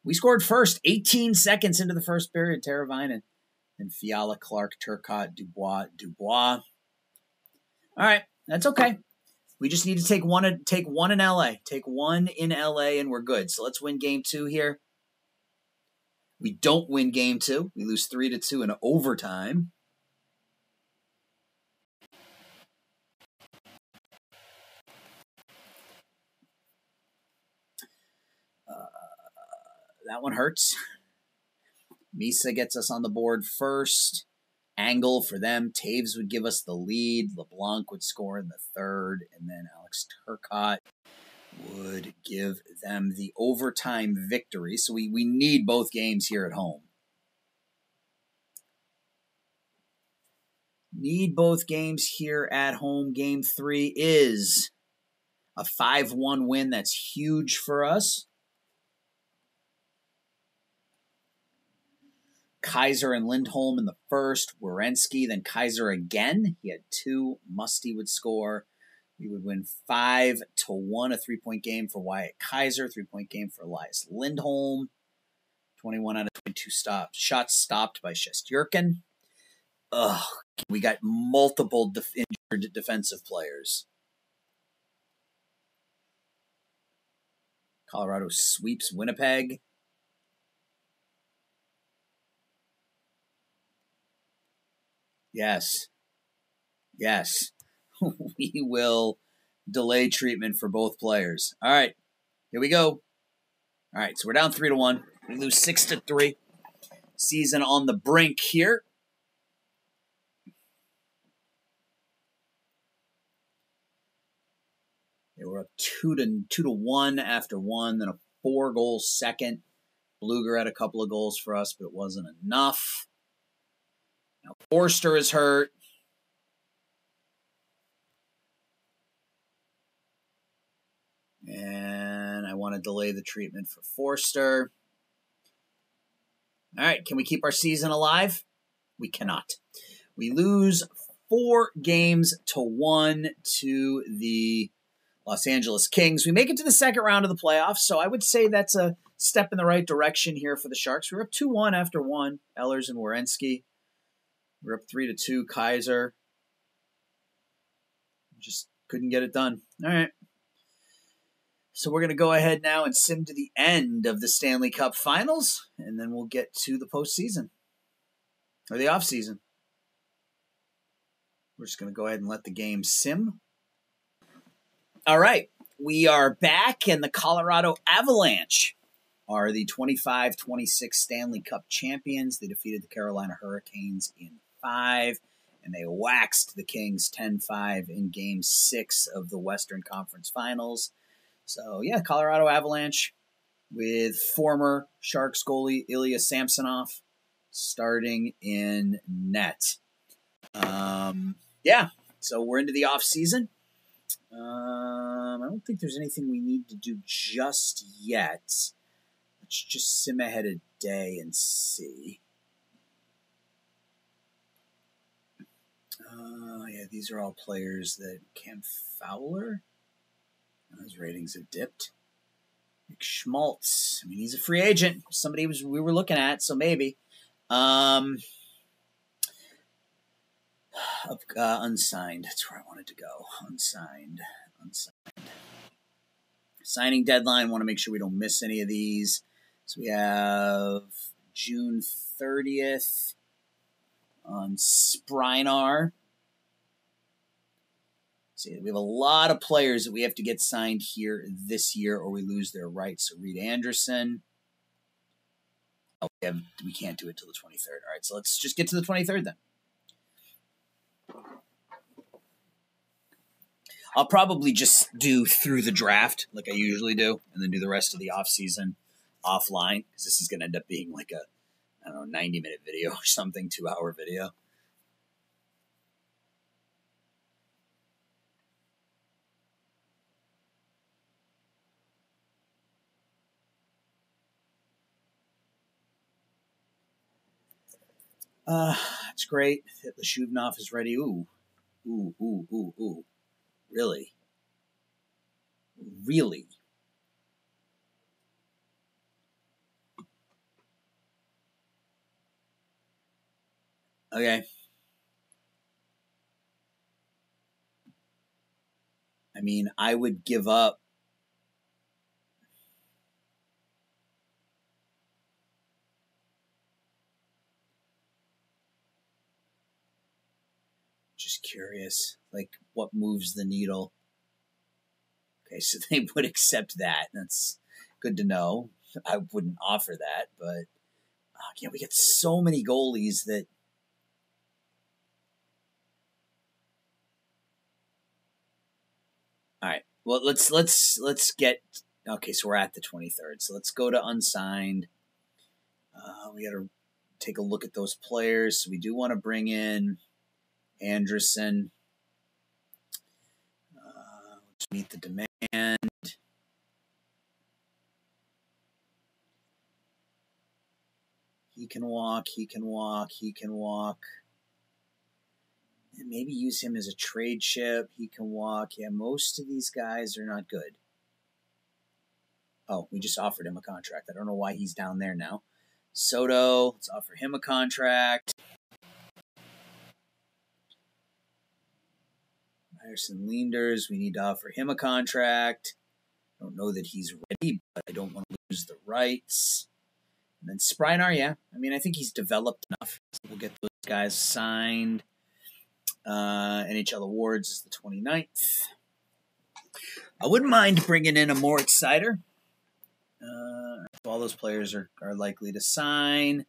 Speaker 1: We scored first, 18 seconds into the first period. Teravainen, and Fiala, Clark, Turcotte, Dubois. All right, that's okay. We just need to take one in LA. Take one in LA, and we're good. So let's win game 2 here. We don't win game 2. We lose 3-2 in overtime. That one hurts. Misa gets us on the board first. Angle for them. Taves would give us the lead. LeBlanc would score in the third. And then Alex Turcotte would give them the overtime victory. So we need both games here at home. Need both games here at home. Game 3 is a 5-1 win. That's huge for us. Kaiser and Lindholm in the first. Werenski, then Kaiser again. He had 2. Musty would score. We would win 5-1, a 3-point game for Wyatt Kaiser, 3-point game for Elias Lindholm. 21 out of 22 shots stopped by Shesterkin. Ugh, we got multiple injured defensive players. Colorado sweeps Winnipeg. Yes. We will delay treatment for both players. All right, here we go. All right, so we're down 3-1. We lose 6-3. Season on the brink here. They were up 2-1 after 1, then a 4-goal second. Bluger had a couple of goals for us, but it wasn't enough. Now Forster is hurt. And I want to delay the treatment for Forster. All right, can we keep our season alive? We cannot. We lose 4-1 to the Los Angeles Kings. We make it to the second round of the playoffs, so I would say that's a step in the right direction here for the Sharks. We're up 2-1 after 1. Ehlers and Werenski. We're up 3-2. Kaiser. Just couldn't get it done. All right. So we're going to go ahead now and sim to the end of the Stanley Cup Finals, and then we'll get to the postseason, or the offseason. We're just going to go ahead and let the game sim. All right. We are back, and the Colorado Avalanche are the 25-26 Stanley Cup champions. They defeated the Carolina Hurricanes in 5, and they waxed the Kings 10-5 in Game 6 of the Western Conference Finals. So, yeah, Colorado Avalanche with former Sharks goalie Ilya Samsonov starting in net. Yeah, so we're into the offseason. I don't think there's anything we need to do just yet. Let's just sim ahead a day and see. Yeah, these are all players that Cam Fowler. His ratings have dipped. Nick Schmaltz. I mean, he's a free agent. Somebody we were looking at, so maybe. Unsigned. That's where I wanted to go. Unsigned. Signing deadline, want to make sure we don't miss any of these. So we have June 30th on Sprinar. See, we have a lot of players that we have to get signed here this year or we lose their rights. So Reed Anderson. Oh, we can't do it till the 23rd. All right, so let's just get to the 23rd then. I'll probably just do through the draft like I usually do and then do the rest of the offseason offline because this is going to end up being like a, I don't know, 90-minute video or something, 2-hour video. It's great. Lashuvnov is ready. Ooh. Really? Really? Okay. I mean, I would give up. Just curious, like what moves the needle? Okay, so they would accept that. That's good to know. I wouldn't offer that, but yeah, we get so many goalies that. All right. Well, let's get. Okay, so we're at the 23rd. So let's go to unsigned. We got to take a look at those players. So we do want to bring in Anderson. Let's meet the demand. He can walk. And maybe use him as a trade chip. He can walk. Yeah, most of these guys are not good. Oh, we just offered him a contract. I don't know why he's down there now. Soto, let's offer him a contract. Ryerson Leanders, we need to offer him a contract. I don't know that he's ready, but I don't want to lose the rights. And then Sprinar, yeah. I mean, I think he's developed enough. So we'll get those guys signed. NHL Awards is the 29th. I wouldn't mind bringing in a more exciter. All those players are likely to sign.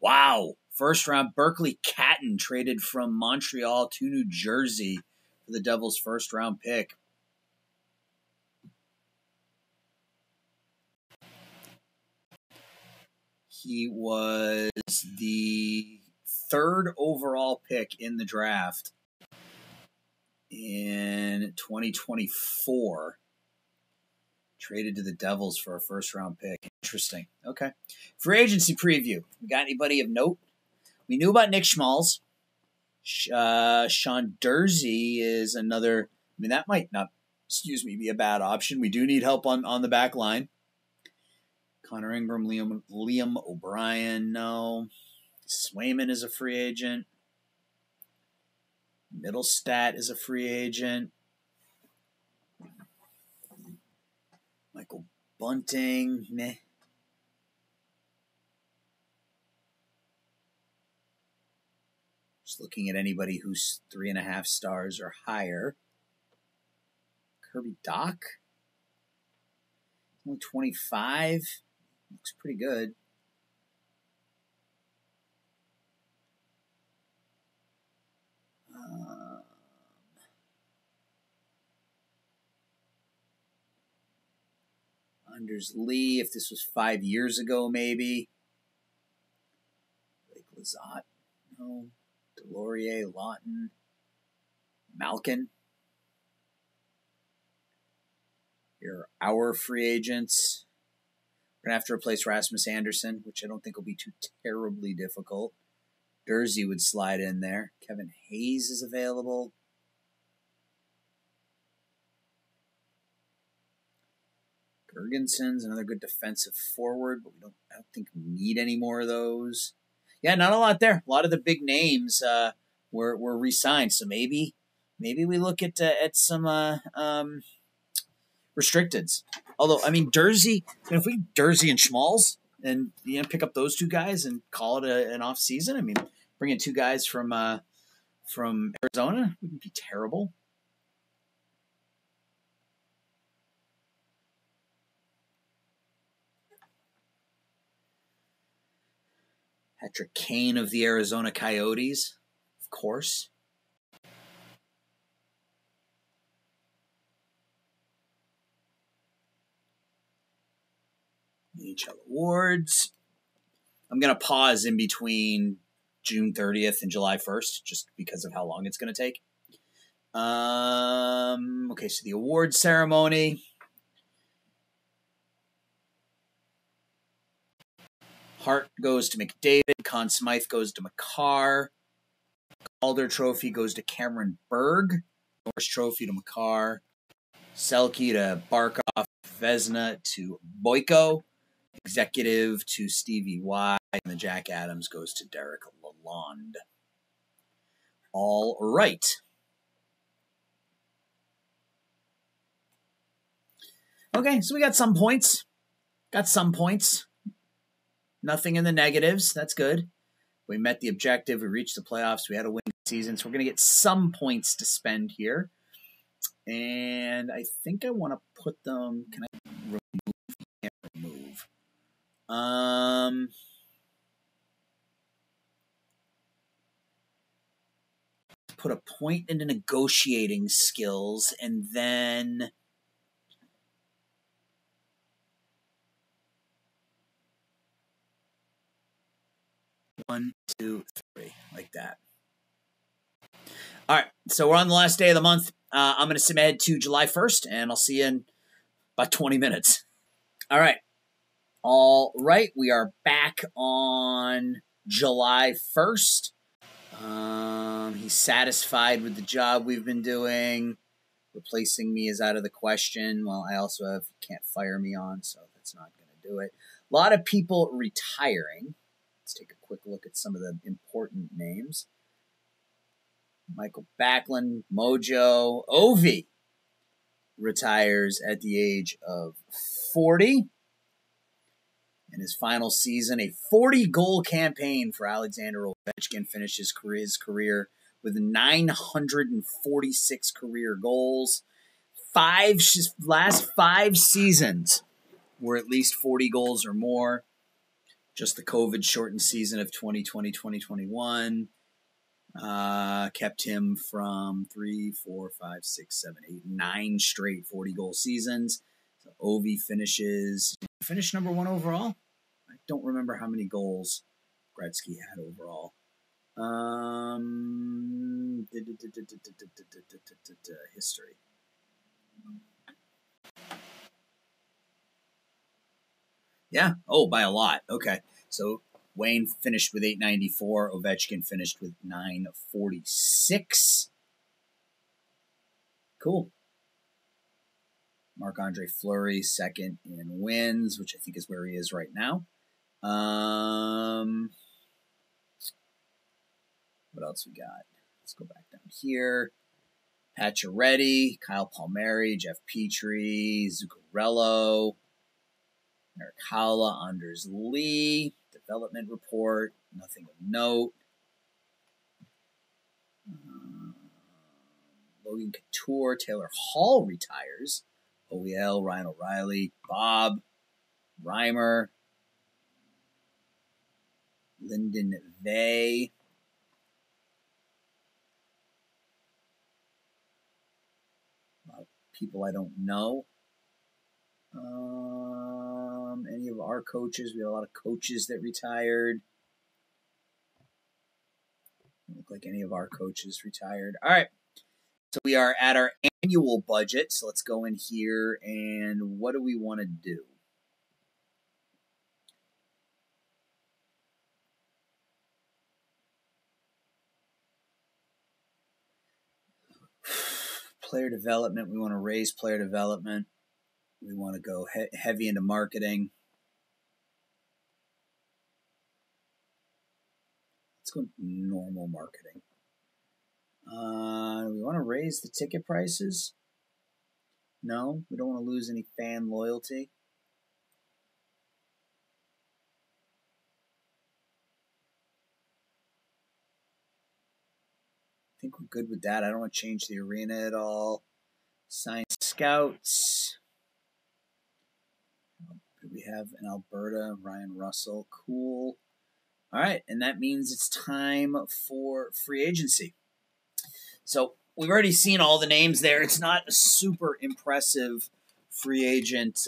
Speaker 1: Wow. First round, Berkeley Catton traded from Montreal to New Jersey for the Devils' first round pick. He was the 3rd overall pick in the draft in 2024. Traded to the Devils for a first-round pick. Interesting. Okay. Free agency preview. We got anybody of note? We knew about Nick Schmalz. Sean Dursey is another. I mean, that might not, be a bad option. We do need help on the back line. Connor Ingram, Liam O'Brien, no. Swayman is a free agent. Middlestat is a free agent. Michael Bunting, meh. Just looking at anybody who's 3.5 stars or higher. Kirby Doc, only 25. Looks pretty good. Anders Lee, if this was 5 years ago, maybe. Blake Lizotte, no. Delorier, Lawton, Malkin. Here are our free agents. We're going to have to replace Rasmus Anderson, which I don't think will be too terribly difficult. Dursey would slide in there. Kevin Hayes is available. Gergenson's another good defensive forward, but I don't think we need any more of those. Yeah, not a lot there. A lot of the big names were re-signed, so maybe we look at some restricteds. Although, I mean, Jersey, if we Jersey and Schmalls and pick up those two guys and call it an off season. I mean, bring in two guys from Arizona wouldn't be terrible. Patrick Kane of the Arizona Coyotes, of course. NHL awards. I'm going to pause in between June 30th and July 1st just because of how long it's going to take. Okay, so the award ceremony. Hart goes to McDavid. Conn Smythe goes to Makar. Calder Trophy goes to Cameron Berg. Norris Trophy to Makar. Selke to Barkov. Vezina to Boyko. Executive to Stevie Y. And the Jack Adams goes to Derek Lalonde. All right. Okay, so we got some points. Nothing in the negatives. That's good. We met the objective. We reached the playoffs. We had a winning season. So we're going to get some points to spend here. And I think I want to put them... Can I remove? Can't remove. Put a point into negotiating skills and then... One, two, three, like that. All right, so we're on the last day of the month. I'm going to submit to July 1st, and I'll see you in about 20 minutes. All right, we are back on July 1st. He's satisfied with the job we've been doing. Replacing me is out of the question. Well, I also have can't fire me on, so that's not going to do it. A lot of people retiring. Let's take a quick look at some of the important names. Michael Backlund, Mojo, Ovi retires at the age of 40. In his final season, a 40-goal campaign for Alexander Ovechkin finishes his career with 946 career goals. Last 5 seasons were at least 40 goals or more. Just the COVID-shortened season of 2020-2021 kept him from 3, 4, 5, 6, 7, 8, 9 straight 40-goal seasons. So Ovi finished number 1 overall. I don't remember how many goals Gretzky had overall. History. Yeah. Oh, by a lot. Okay. So Wayne finished with 894. Ovechkin finished with 946. Cool. Marc-Andre Fleury, second in wins, which I think is where he is right now. What else we got? Let's go back down here. Pacioretty, Kyle Palmieri, Jeff Petrie, Zuccarello, Eric Howla, Anders Lee, development report, nothing of note. Logan Couture, Taylor Hall retires. OEL, Ryan O'Reilly, Bob, Reimer, Lyndon Vay. A lot of people I don't know. Any of our coaches. We had a lot of coaches that retired. Doesn't look like any of our coaches retired. All right. So we are at our annual budget. So let's go in here and what do we want to do? Player development. We want to raise player development. We want to go heavy into marketing. Let's go normal marketing. We want to raise the ticket prices. No, we don't want to lose any fan loyalty. I think we're good with that. I don't want to change the arena at all. Sign scouts. We have in Alberta, Ryan Russell. Cool. All right, and that means it's time for free agency. So we've already seen all the names there. It's not a super impressive free agent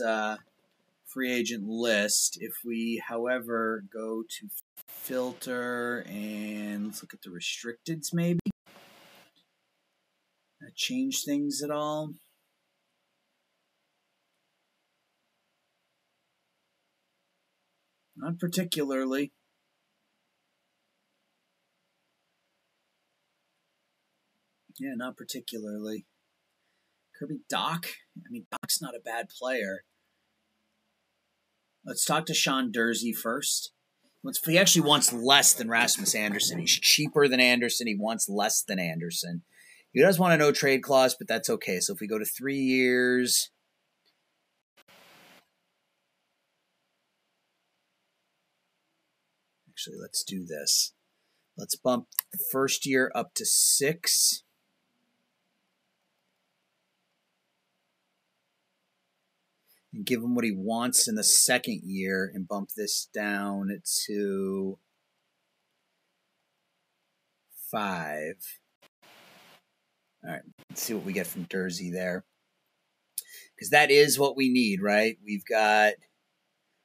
Speaker 1: list. If we, however, go to filter and let's look at the restricteds, maybe that change things at all. Not particularly. Yeah, not particularly. Kirby Doc. I mean, Doc's not a bad player. Let's talk to Sean Dursey first. He actually wants less than Rasmus Anderson. He's cheaper than Anderson. He wants less than Anderson. He does want a no trade clause, but that's okay. So if we go to 3 years. Actually, let's do this. Let's bump the first year up to 6. And give him what he wants in the second year and bump this down to 5. All right, let's see what we get from Dursey there. Because that is what we need, right? We've got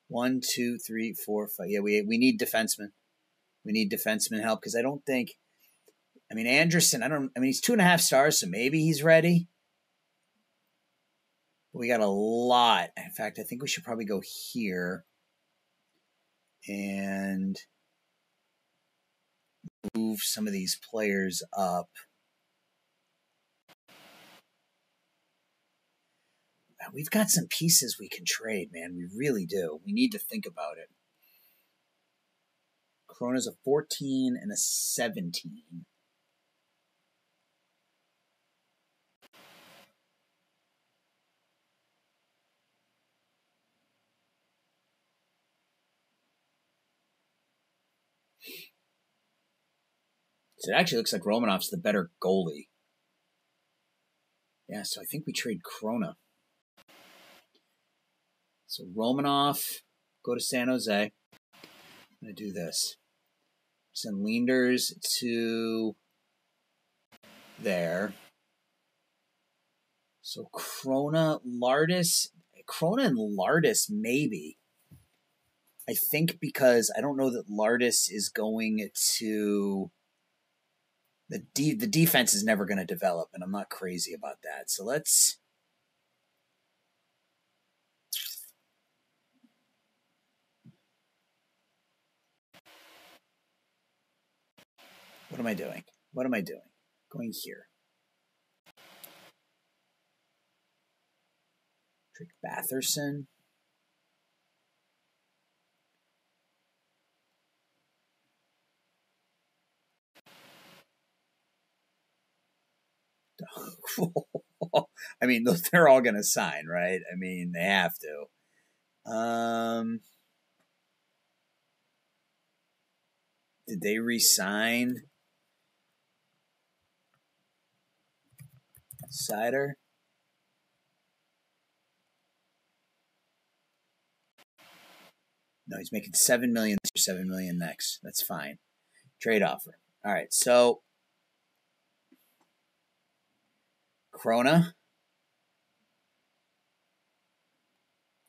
Speaker 1: 1, 2, 3, 4, 5. Yeah, we need defensemen. We need defenseman help because I don't think. I mean, Anderson. He's 2.5 stars, so maybe he's ready. But we got a lot. In fact, I think we should probably go here and move some of these players up. We've got some pieces we can trade, man. We really do. We need to think about it. Corona's a 14 and a 17. So it actually looks like Romanov's the better goalie. Yeah, so I think we trade Corona. So Romanov, go to San Jose. I'm going to do this. Send Leanders to there. So Corona and Lardis, maybe. I think because I don't know that Lardis is going to... The defense is never going to develop, and I'm not crazy about that. So let's... What am I doing? Going here. Drake Batherson. I mean, they're all going to sign, right? I mean, they have to. Did they re-sign Sider? No, he's making $7 million this year, $7 million next. That's fine. Trade offer. All right, so Corona,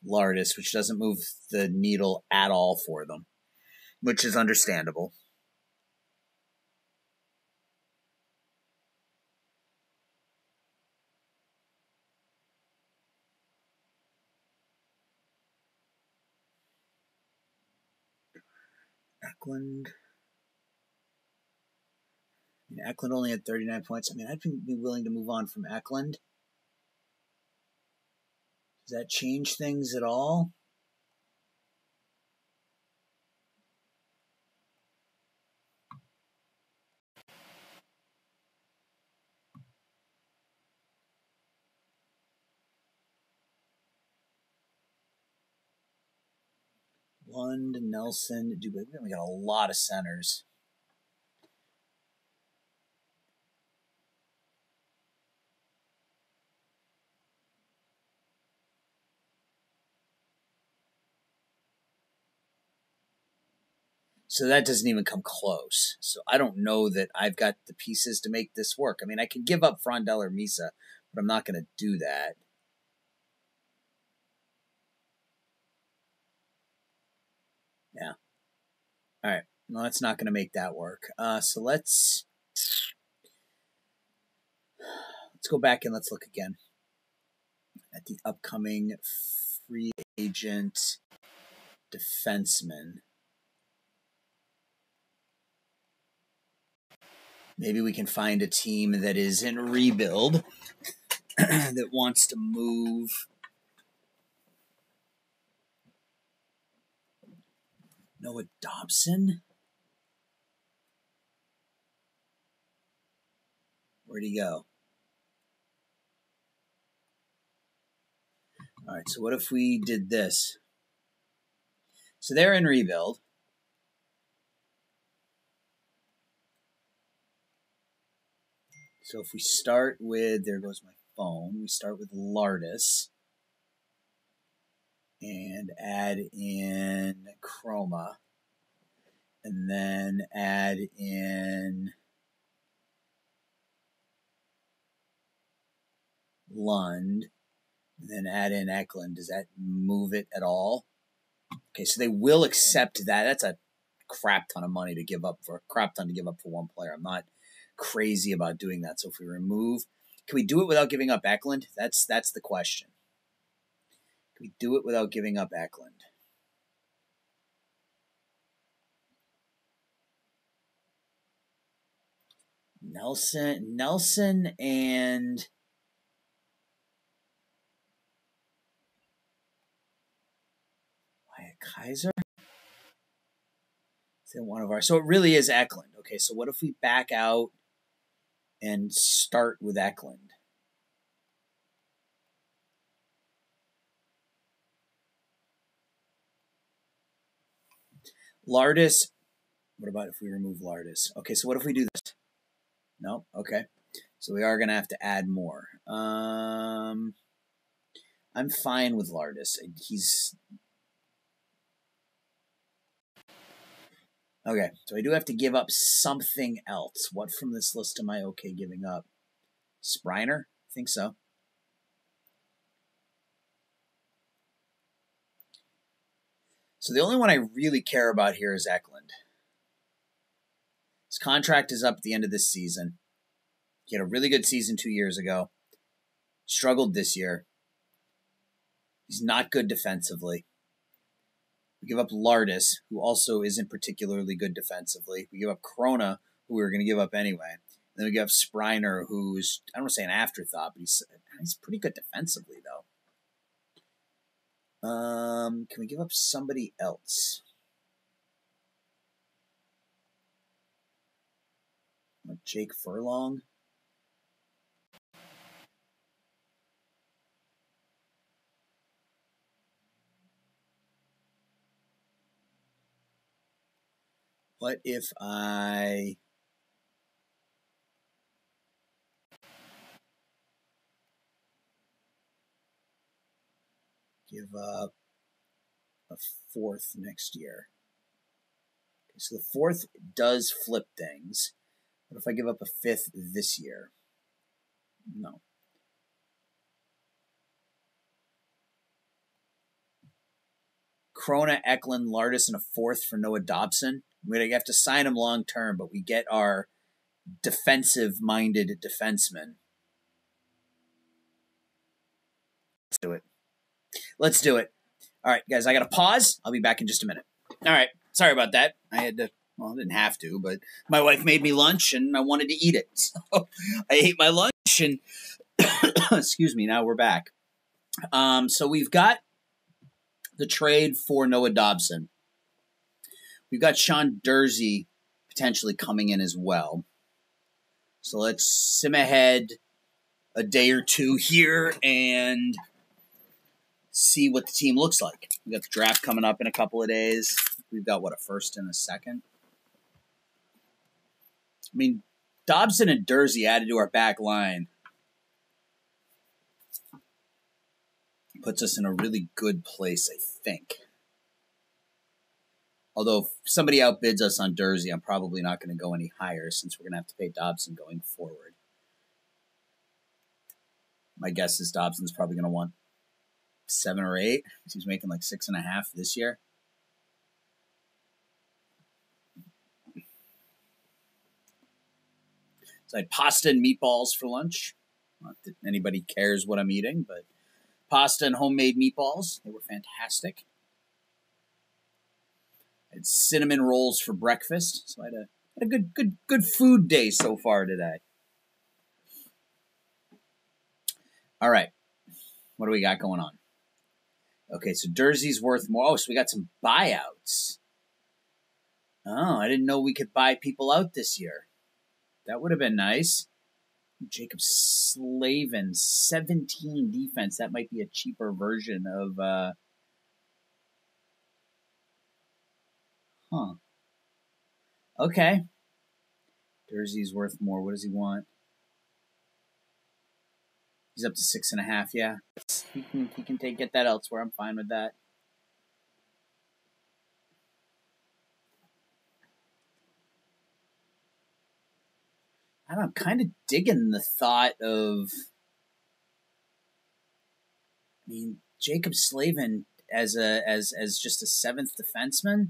Speaker 1: Lardis, which doesn't move the needle at all for them, which is understandable. Eklund. Eklund only had 39 points. I mean, I'd be willing to move on from Eklund. Does that change things at all? Lund, Nelson, Dubé. We got a lot of centers. So that doesn't even come close. So I don't know that I've got the pieces to make this work. I mean, I can give up Frondel or Misa, but I'm not going to do that. Yeah. All right. No, that's not going to make that work. So let's go back and let's look again at the upcoming free agent defenseman. Maybe we can find a team that is in rebuild that wants to move Noah Dobson. Where'd he go? All right, so what if we did this? So they're in rebuild. So if we start with, there goes my phone, we start with Lardis and add in Chroma and then add in Lund and then add in Eklund. Does that move it at all? Okay, so they will accept that. That's a crap ton of money to give up for one player. I'm not crazy about doing that. So if we remove, can we do it without giving up Eklund? That's the question. Can we do it without giving up Eklund? Nelson and Wyatt Kaiser? One of our, so it really is Eklund. Okay, so what if we back out and start with Eklund? Lardis. What about if we remove Lardis? Okay, so what if we do this? No? Okay. So we are going to have to add more. I'm fine with Lardis. He's... Okay, so I do have to give up something else. What from this list am I okay giving up? Spriner? I think so. So the only one I really care about here is Eklund. His contract is up at the end of this season. He had a really good season 2 years ago. Struggled this year. He's not good defensively. We give up Lardis, who also isn't particularly good defensively. We give up Krona, who we were going to give up anyway. And then we give up Spriner, who's, I don't want to say an afterthought, but he's pretty good defensively, though. Can we give up somebody else? Jake Furlong? What if I give up a fourth next year? Okay, so the fourth does flip things. What if I give up a fifth this year? No. Krona, Eklund, Lardis, and a fourth for Noah Dobson. We'd have to sign him long term, but we get our defensive-minded defenseman. Let's do it. Let's do it. All right, guys, I got to pause. I'll be back in just a minute. All right. Sorry about that. I had to, well, I didn't have to, but my wife made me lunch, and I wanted to eat it. So I ate my lunch, and excuse me, now we're back. So we've got the trade for Noah Dobson. We've got Sean Dursey potentially coming in as well. So let's sim ahead a day or two here and see what the team looks like. We got the draft coming up in a couple of days. We've got, a first and a second? I mean, Dobson and Dursey added to our back line puts us in a really good place, I think. Although if somebody outbids us on Dursey, I'm probably not going to go any higher since we're going to have to pay Dobson going forward. My guess is Dobson's probably going to want 7 or 8. He's making like 6.5 this year. So I had pasta and meatballs for lunch. Not that anybody cares what I'm eating, but pasta and homemade meatballs. They were fantastic. I had cinnamon rolls for breakfast. So I had a good food day so far today. All right. What do we got going on? Okay, so Dursey's worth more. Oh, so we got some buyouts. Oh, I didn't know we could buy people out this year. That would have been nice. Jacob Slavin, 17 defense. That might be a cheaper version of... Okay. Dursey's worth more. What does he want? He's up to 6.5, yeah. He can get that elsewhere. I'm fine with that. I don't know, I'm kind of digging the thought of, I mean, Jacob Slavin as just a 7th defenseman.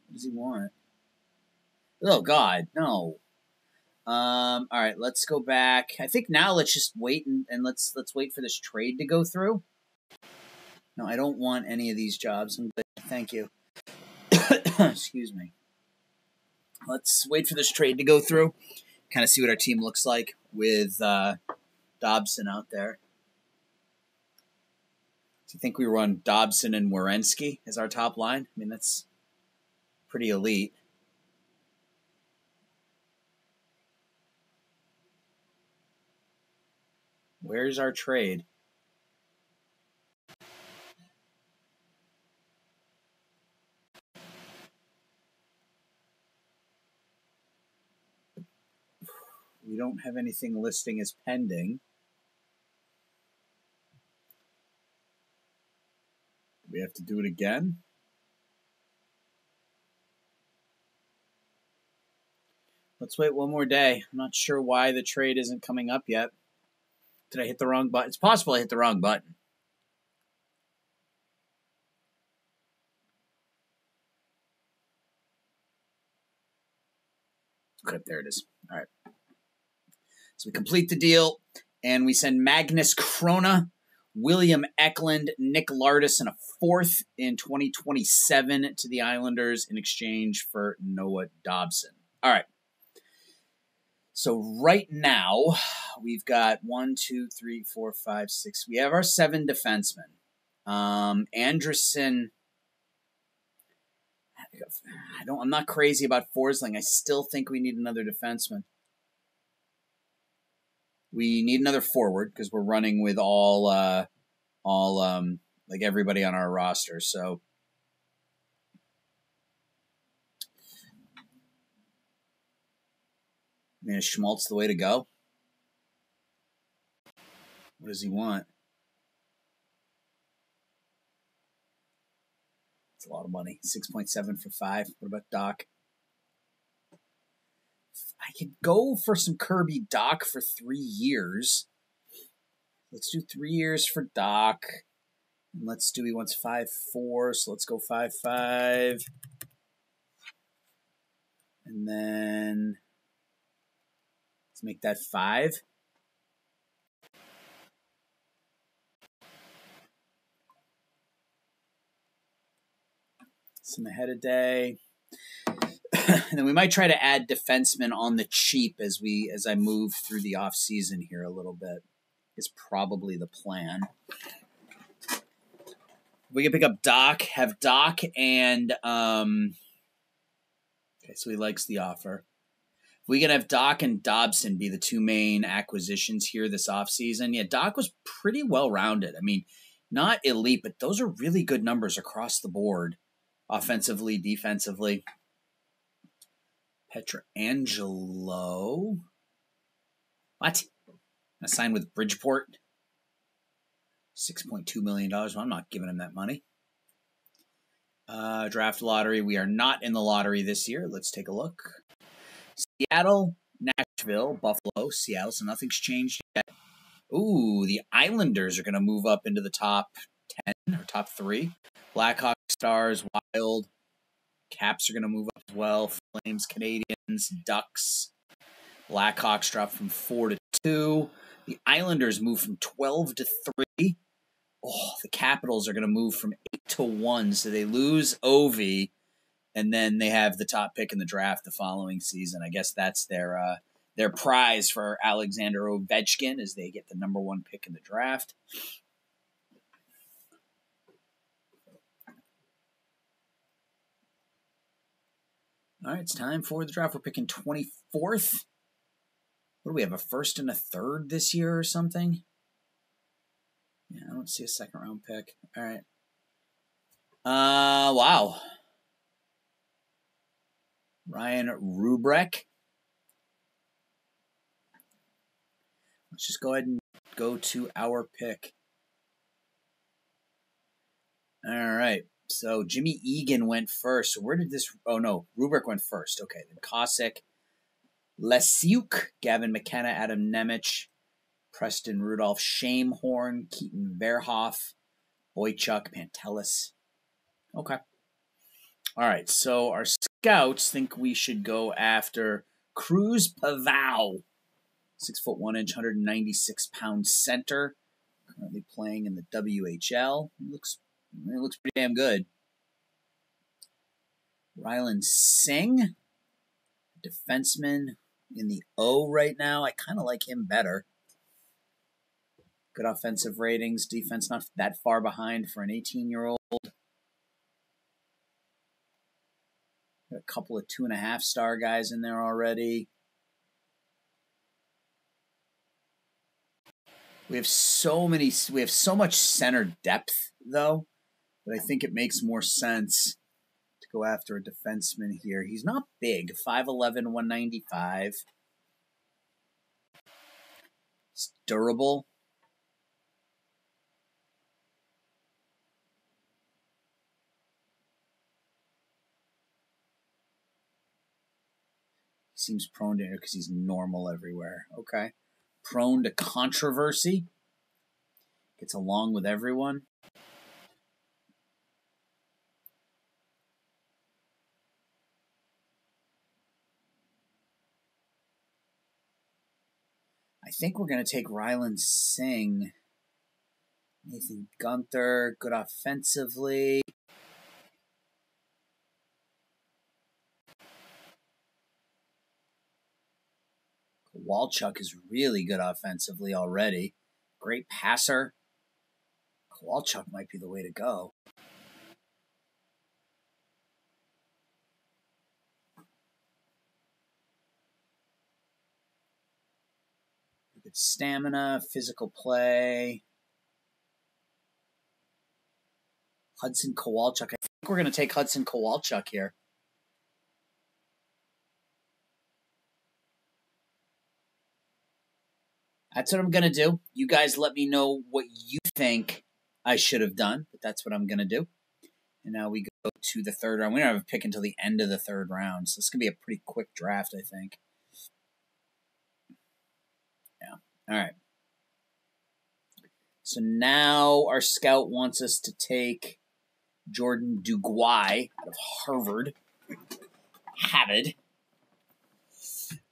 Speaker 1: What does he want? Oh God, no. All right, let's go back. I think now let's just wait and let's wait for this trade to go through. No, I don't want any of these jobs. Thank you. Excuse me. Let's wait for this trade to go through. Kind of see what our team looks like with Dobson out there. Do you think we run Dobson and Werenski as our top line? I mean, that's pretty elite. Where's our trade? We don't have anything listing as pending. Do we have to do it again? Let's wait one more day. I'm not sure why the trade isn't coming up yet. Did I hit the wrong button? It's possible I hit the wrong button. Okay, there it is. All right. So we complete the deal, and we send Magnus Krona, William Eklund, Nick Lardis, and a 4th in 2027 to the Islanders in exchange for Noah Dobson. All right. So right now, we've got 1, 2, 3, 4, 5, 6. We have our 7 defensemen. Anderson. I'm not crazy about Forsling. I still think we need another defenseman. We need another forward because we're running with all like everybody on our roster. So I mean, is Schmaltz the way to go? What does he want? It's a lot of money. 6.7 for 5. What about Doc? I could go for some Kirby Doc for 3 years. Let's do 3 years for Doc. And he wants 5.4, so let's go 5.5. And then let's make that 5. Some ahead of day. And then we might try to add defensemen on the cheap as I move through the off season here a little bit. Is probably the plan. We can pick up Doc, have Doc and okay, so he likes the offer. We can have Doc and Dobson be the 2 main acquisitions here this offseason. Yeah, Doc was pretty well rounded. I mean, Not elite, but those are really good numbers across the board, offensively, defensively. Petrangelo. What? I signed with Bridgeport. $6.2 million. Well, I'm not giving him that money. Draft lottery. We are not in the lottery this year. Let's take a look. Seattle, Nashville, Buffalo, Seattle. So nothing's changed yet. Ooh, the Islanders are going to move up into the top 10 or top 3. Blackhawks, Stars, Wild. Caps are going to move up as well. Flames, Canadians, Ducks. Blackhawks drop from 4 to 2. The Islanders move from 12 to 3. Oh, the Capitals are going to move from 8 to 1. So they lose Ovi, and then they have the top pick in the draft the following season. I guess that's their prize for Alexander Ovechkin, as they get the number 1 pick in the draft. All right, it's time for the draft. We're picking 24th. What do we have, a first and a third this year or something? Yeah, I don't see a second round pick. All right. Wow. Ryan Rubrek. Let's just go ahead and go to our pick. All right. So Jimmy Egan went first. So where did this? Oh no, Rubrick went first. Okay, then Kosick, Lesiuk, Gavin McKenna, Adam Nemec, Preston Rudolph, Shamehorn, Keaton Verhoff, Boychuk, Pantelis. Okay. All right. So our scouts think we should go after Cruz Pavao, 6'1", 196-pound center, currently playing in the WHL. It looks pretty damn good. Rylan Singh, defenseman in the O right now. I kind of like him better. Good offensive ratings. Defense not that far behind for an 18-year-old. Got a couple of 2.5-star guys in there already. We have so much center depth, though, that I think it makes more sense to go after a defenseman here. He's not big, 5'11", 195. He's durable. He seems prone to it because he's normal everywhere. Okay. Prone to controversy. Gets along with everyone. I think we're going to take Rylan Singh. Nathan Gunther, good offensively. Kowalchuk is really good offensively already. Great passer. Kowalchuk might be the way to go. Good stamina, physical play. Hudson Kowalchuk. I think we're going to take Hudson Kowalchuk here. That's what I'm going to do. You guys let me know what you think I should have done, but that's what I'm going to do. And now we go to the third round. We don't have a pick until the end of the third round, so it's going to be a pretty quick draft, I think. Yeah. All right. So now our scout wants us to take Jordan Duguay out of Harvard.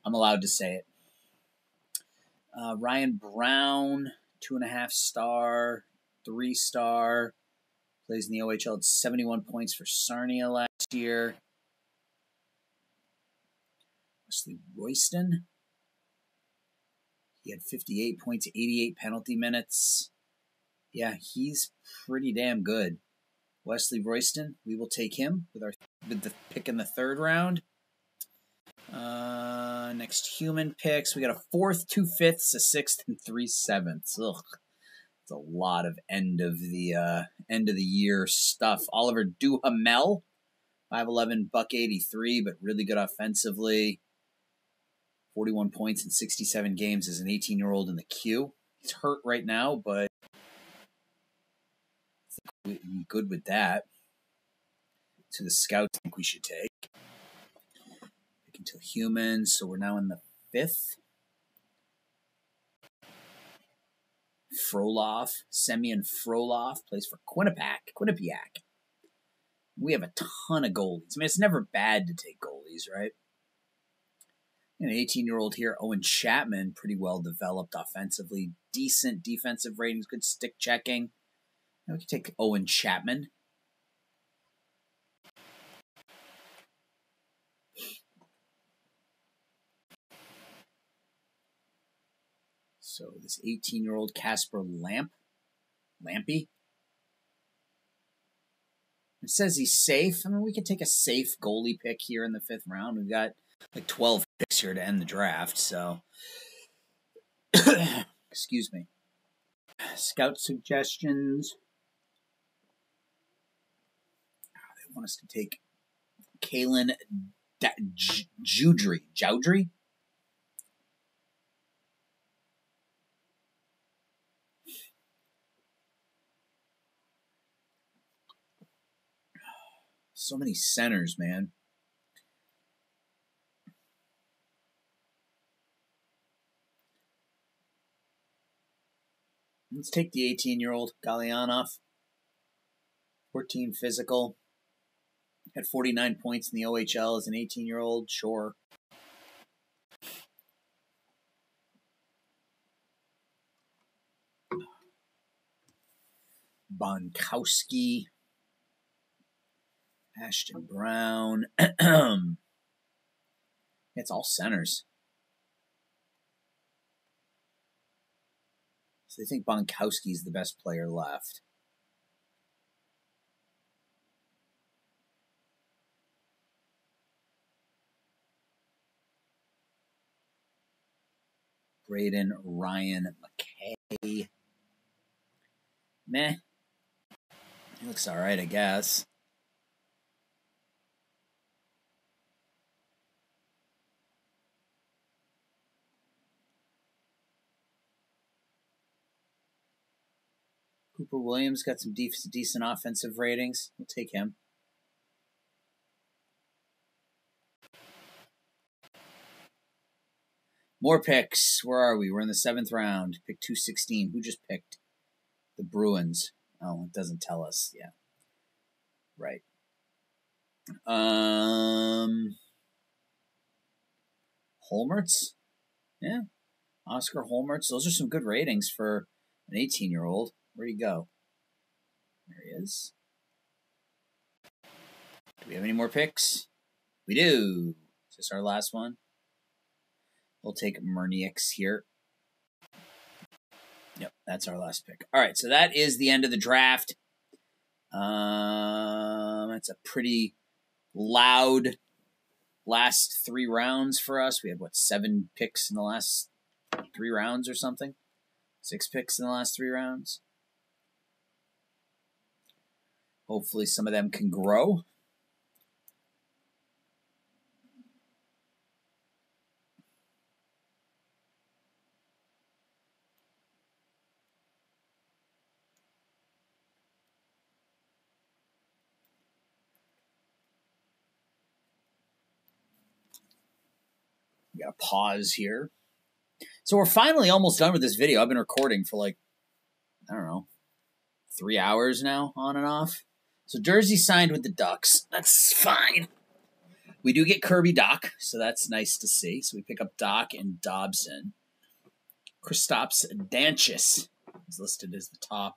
Speaker 1: I'm allowed to say it. Ryan Brown, 2.5-star, 3-star. Plays in the OHL. Had 71 points for Sarnia last year. Wesley Royston. He had 58 points, 88 penalty minutes. Yeah, he's pretty damn good. Wesley Royston, we will take him with the pick in the third round. Next human picks, we got a 4th, 2 5ths, a 6th, and 3 7ths. Ugh, It's a lot of end of the year stuff. Oliver Duhamel, 5'11", $183, but really good offensively. 41 points in 67 games as an 18-year-old in the queue. He's hurt right now, but I think we're good with that. To the scouts, I think we should take. Pick until humans, so we're now in the 5th. Frolov, Semyon Frolov, plays for Quinnipiac. We have a ton of goalies. I mean, it's never bad to take goalies, right? An 18-year-old here, Owen Chapman, pretty well developed offensively. Decent defensive ratings, good stick checking. Now we can take Owen Chapman. So this 18-year-old Casper Lampy. It says he's safe. I mean, we could take a safe goalie pick here in the 5th round. We've got like 12 picks here to end the draft, so excuse me. Scout suggestions. They want us to take Kalen Joudry. So many centers, man. Let's take the 18-year-old Galyanov. 14 physical. Had 49 points in the OHL as an 18-year-old. Sure. Bonkowski. Ashton Brown. It's all centers. So they think Bonkowski's the best player left. Braden Ryan McKay. Meh. He looks all right, I guess. Cooper Williams got some decent offensive ratings. We'll take him. More picks. Where are we? We're in the 7th round. Pick 216. Who just picked? The Bruins. Oh, it doesn't tell us. Yeah. Right. Holmertz? Yeah. Oscar Holmertz. Those are some good ratings for an 18-year-old. Where'd he go? There he is. Do we have any more picks? We do. Is this our last one? We'll take Mernieks here. Yep, that's our last pick. All right, so that is the end of the draft. It's a pretty loud last 3 rounds for us. We had, 7 picks in the last 3 rounds or something? 6 picks in the last 3 rounds. Hopefully some of them can grow. We got a pause here. So we're finally almost done with this video. I've been recording for 3 hours now, on and off. So Jersey signed with the Ducks. That's fine. We do get Kirby Dach, so that's nice to see. So we pick up Dach and Dobson. Kristaps Danchis is listed as the top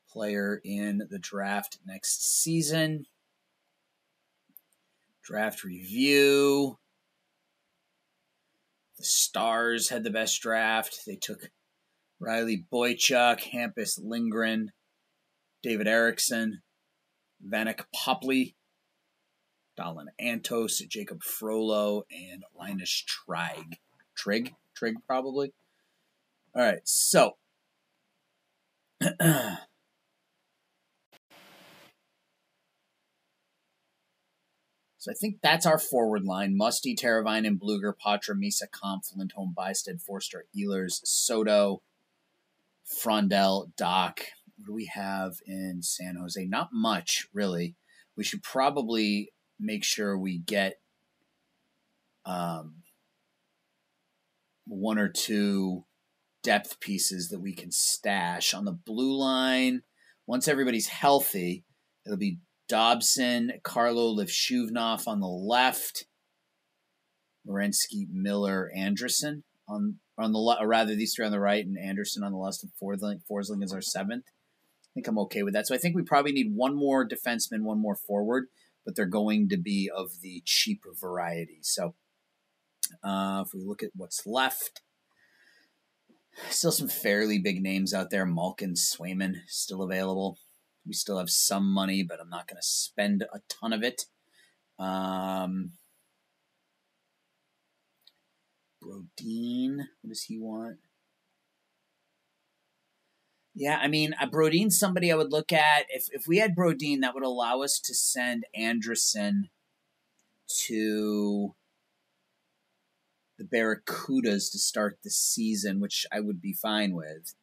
Speaker 1: player in the draft next season. Draft review. The Stars had the best draft. They took Riley Boychuk, Hampus Lindgren, David Erickson, Vanek Popley, Dallin Antos, Jacob Frollo, and Linus Trigg, probably. All right, so So I think that's our forward line. Musty, Teravainen, Bluger, Patra, Misa, Kampf, Lindholm, Bystad, Forster, Ehlers, Soto, Frondell, Doc. What do we have in San Jose? Not much, really. We should probably make sure we get one or two depth pieces that we can stash. On the blue line, once everybody's healthy, it'll be Dobson, Carlo, Levshuvnov on the left, Werenski, Miller, Anderson on the left, or rather these three on the right, and Anderson on the left, and Forsling is our seventh. I think I'm okay with that. So I think we probably need one more defenseman, one more forward, but they're going to be of the cheaper variety. So if we look at what's left, still some fairly big names out there. Malkin, Swayman still available. We still have some money, but I'm not going to spend a ton of it. Brodin, what does he want? Yeah, I mean, Brodin's somebody I would look at. If we had Brodin, that would allow us to send Anderson to the Barracudas to start the season, which I would be fine with.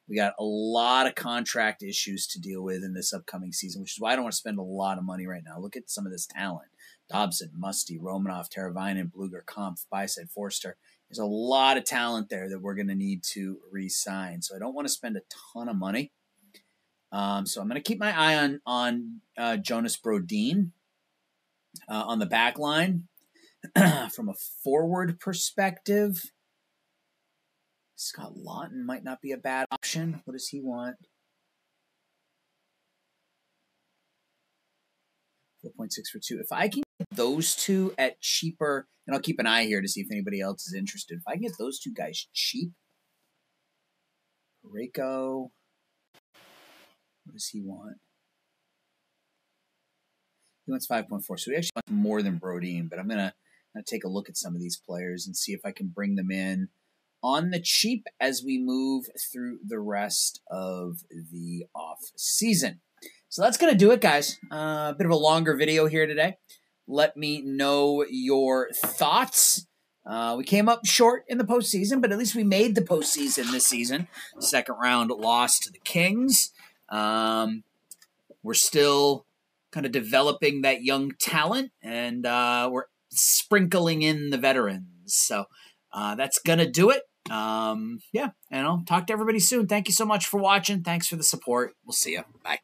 Speaker 1: We got a lot of contract issues to deal with in this upcoming season, which is why I don't want to spend a lot of money right now. Look at some of this talent. Dobson, Musty, Romanov, Teravainen, Bluger, Kampf, Byside, Forster. There's a lot of talent there that we're going to need to re-sign. So I don't want to spend a ton of money. So I'm going to keep my eye on Jonas Brodin on the back line. From a forward perspective, Scott Lawton might not be a bad option. What does he want? 4.6 for 2. If I can get those two at cheaper, and I'll keep an eye here to see if anybody else is interested. If I can get those two guys cheap, Parayko, what does he want? He wants 5.4. So he actually wants more than Brodin, but I'm going to take a look at some of these players and see if I can bring them in on the cheap as we move through the rest of the off season. So that's going to do it, guys. A bit of a longer video here today. Let me know your thoughts. We came up short in the postseason, but at least we made the postseason this season. Second round loss to the Kings. We're still kind of developing that young talent, and we're sprinkling in the veterans. So that's going to do it. Yeah, and I'll talk to everybody soon. Thank you so much for watching. Thanks for the support. We'll see you. Bye.